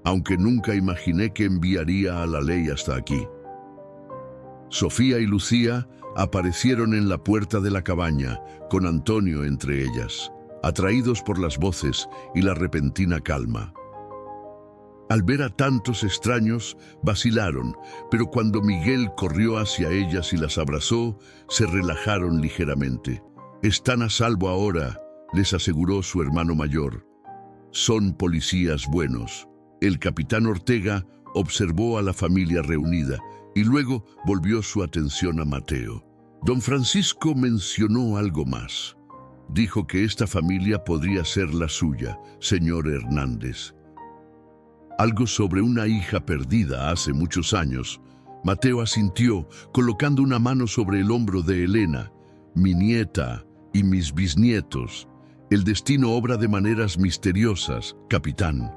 «aunque nunca imaginé que enviaría a la ley hasta aquí». Sofía y Lucía aparecieron en la puerta de la cabaña, con Antonio entre ellas, atraídos por las voces y la repentina calma. Al ver a tantos extraños, vacilaron, pero cuando Miguel corrió hacia ellas y las abrazó, se relajaron ligeramente. «Están a salvo ahora», les aseguró su hermano mayor. «Son policías buenos». El capitán Ortega observó a la familia reunida y luego volvió su atención a Mateo. «Don Francisco mencionó algo más. Dijo que esta familia podría ser la suya, señor Hernández». «Algo sobre una hija perdida hace muchos años». Mateo asintió, colocando una mano sobre el hombro de Elena. «Mi nieta y mis bisnietos. El destino obra de maneras misteriosas, capitán».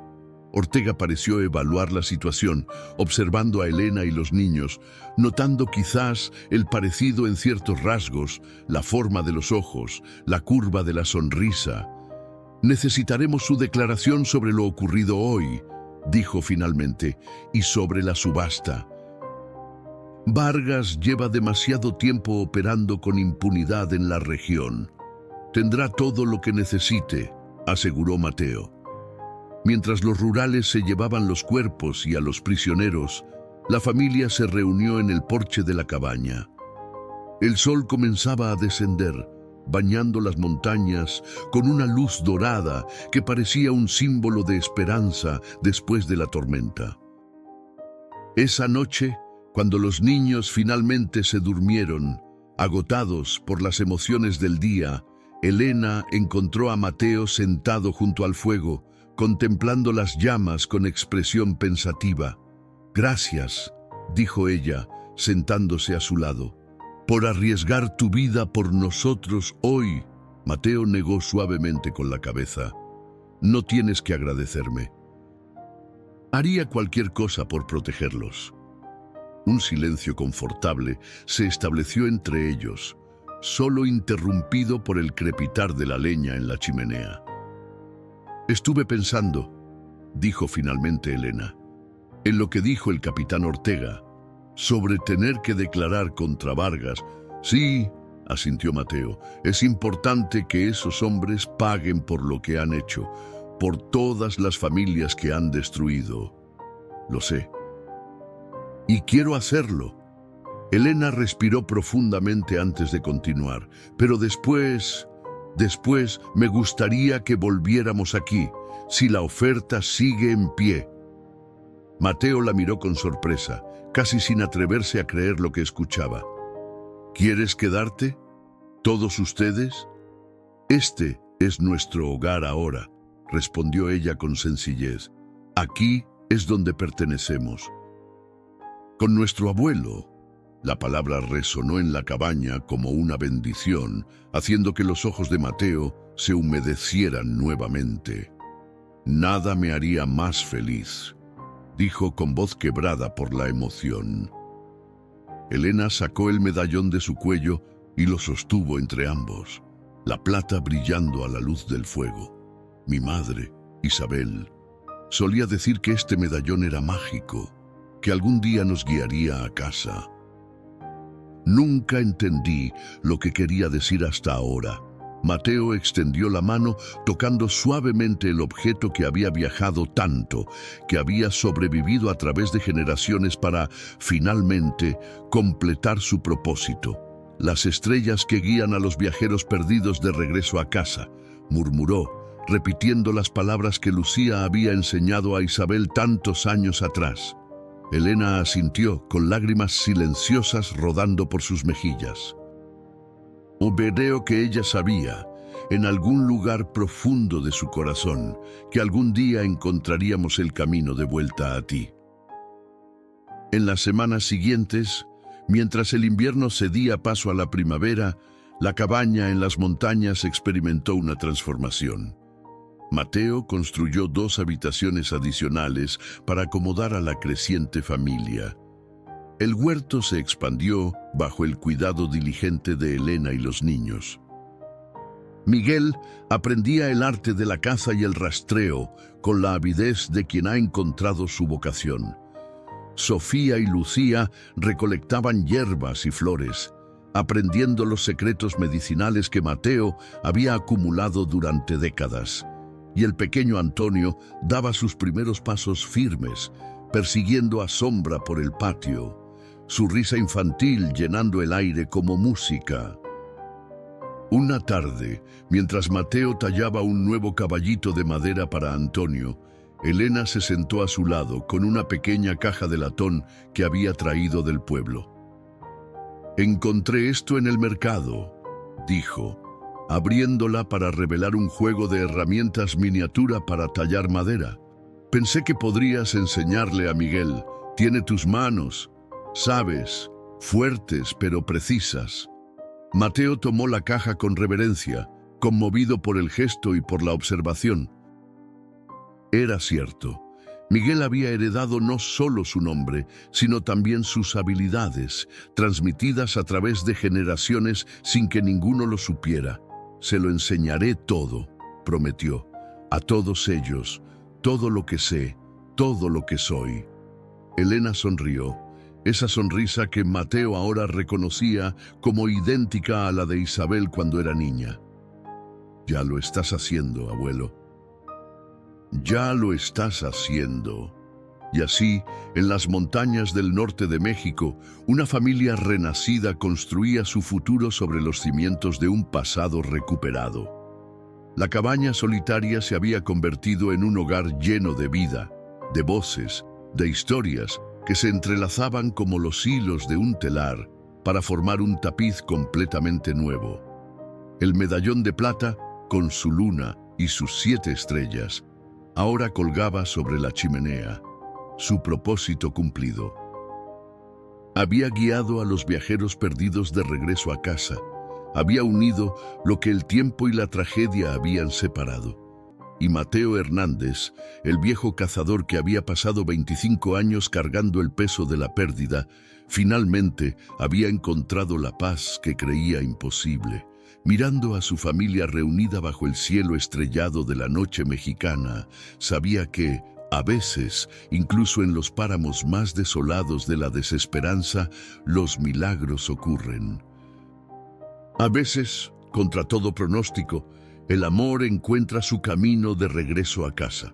Ortega pareció evaluar la situación, observando a Elena y los niños, notando quizás el parecido en ciertos rasgos, la forma de los ojos, la curva de la sonrisa. «Necesitaremos su declaración sobre lo ocurrido hoy», dijo finalmente, «y sobre la subasta. Vargas lleva demasiado tiempo operando con impunidad en la región. Tendrá todo lo que necesite», aseguró Mateo. Mientras los rurales se llevaban los cuerpos y a los prisioneros, la familia se reunió en el porche de la cabaña. El sol comenzaba a descender, bañando las montañas con una luz dorada que parecía un símbolo de esperanza después de la tormenta. Esa noche, cuando los niños finalmente se durmieron, agotados por las emociones del día, Elena encontró a Mateo sentado junto al fuego, contemplando las llamas con expresión pensativa. «Gracias», dijo ella, sentándose a su lado, «por arriesgar tu vida por nosotros hoy». Mateo negó suavemente con la cabeza. «No tienes que agradecerme. Haría cualquier cosa por protegerlos». Un silencio confortable se estableció entre ellos, solo interrumpido por el crepitar de la leña en la chimenea. «Estuve pensando», dijo finalmente Elena, «en lo que dijo el capitán Ortega, sobre tener que declarar contra Vargas». «Sí», asintió Mateo, «es importante que esos hombres paguen por lo que han hecho, por todas las familias que han destruido». «Lo sé. Y quiero hacerlo». Elena respiró profundamente antes de continuar, pero después Después me gustaría que volviéramos aquí, si la oferta sigue en pie. Mateo la miró con sorpresa, casi sin atreverse a creer lo que escuchaba. ¿Quieres quedarte? ¿Todos ustedes? Este es nuestro hogar ahora, respondió ella con sencillez. Aquí es donde pertenecemos. Con nuestro abuelo. La palabra resonó en la cabaña como una bendición, haciendo que los ojos de Mateo se humedecieran nuevamente. Nada me haría más feliz, dijo con voz quebrada por la emoción. Elena sacó el medallón de su cuello y lo sostuvo entre ambos, la plata brillando a la luz del fuego. Mi madre, Isabel, solía decir que este medallón era mágico, que algún día nos guiaría a casa. Nunca entendí lo que quería decir hasta ahora. Mateo extendió la mano tocando suavemente el objeto que había viajado tanto, que había sobrevivido a través de generaciones para, finalmente, completar su propósito. Las estrellas que guían a los viajeros perdidos de regreso a casa, murmuró, repitiendo las palabras que Lucía había enseñado a Isabel tantos años atrás. Elena asintió, con lágrimas silenciosas rodando por sus mejillas. Creo que ella sabía, en algún lugar profundo de su corazón, que algún día encontraríamos el camino de vuelta a ti. En las semanas siguientes, mientras el invierno cedía paso a la primavera, la cabaña en las montañas experimentó una transformación. Mateo construyó 2 habitaciones adicionales para acomodar a la creciente familia. El huerto se expandió bajo el cuidado diligente de Elena y los niños. Miguel aprendía el arte de la caza y el rastreo con la avidez de quien ha encontrado su vocación. Sofía y Lucía recolectaban hierbas y flores, aprendiendo los secretos medicinales que Mateo había acumulado durante décadas. Y el pequeño Antonio daba sus primeros pasos firmes, persiguiendo a Sombra por el patio, su risa infantil llenando el aire como música. Una tarde, mientras Mateo tallaba un nuevo caballito de madera para Antonio, Elena se sentó a su lado con una pequeña caja de latón que había traído del pueblo. «Encontré esto en el mercado», dijo, abriéndola para revelar un juego de herramientas miniatura para tallar madera. «Pensé que podrías enseñarle a Miguel. Tiene tus manos, sabes, fuertes pero precisas». Mateo tomó la caja con reverencia, conmovido por el gesto y por la observación. Era cierto. Miguel había heredado no solo su nombre, sino también sus habilidades, transmitidas a través de generaciones sin que ninguno lo supiera. «Se lo enseñaré todo», prometió, «a todos ellos, todo lo que sé, todo lo que soy». Elena sonrió, esa sonrisa que Mateo ahora reconocía como idéntica a la de Isabel cuando era niña. «Ya lo estás haciendo, abuelo. Ya lo estás haciendo». Y así, en las montañas del norte de México, una familia renacida construía su futuro sobre los cimientos de un pasado recuperado. La cabaña solitaria se había convertido en un hogar lleno de vida, de voces, de historias que se entrelazaban como los hilos de un telar para formar un tapiz completamente nuevo. El medallón de plata, con su luna y sus 7 estrellas, ahora colgaba sobre la chimenea. Su propósito cumplido. Había guiado a los viajeros perdidos de regreso a casa. Había unido lo que el tiempo y la tragedia habían separado. Y Mateo Hernández, el viejo cazador que había pasado 25 años cargando el peso de la pérdida, finalmente había encontrado la paz que creía imposible. Mirando a su familia reunida bajo el cielo estrellado de la noche mexicana, sabía que, a veces, incluso en los páramos más desolados de la desesperanza, los milagros ocurren. A veces, contra todo pronóstico, el amor encuentra su camino de regreso a casa.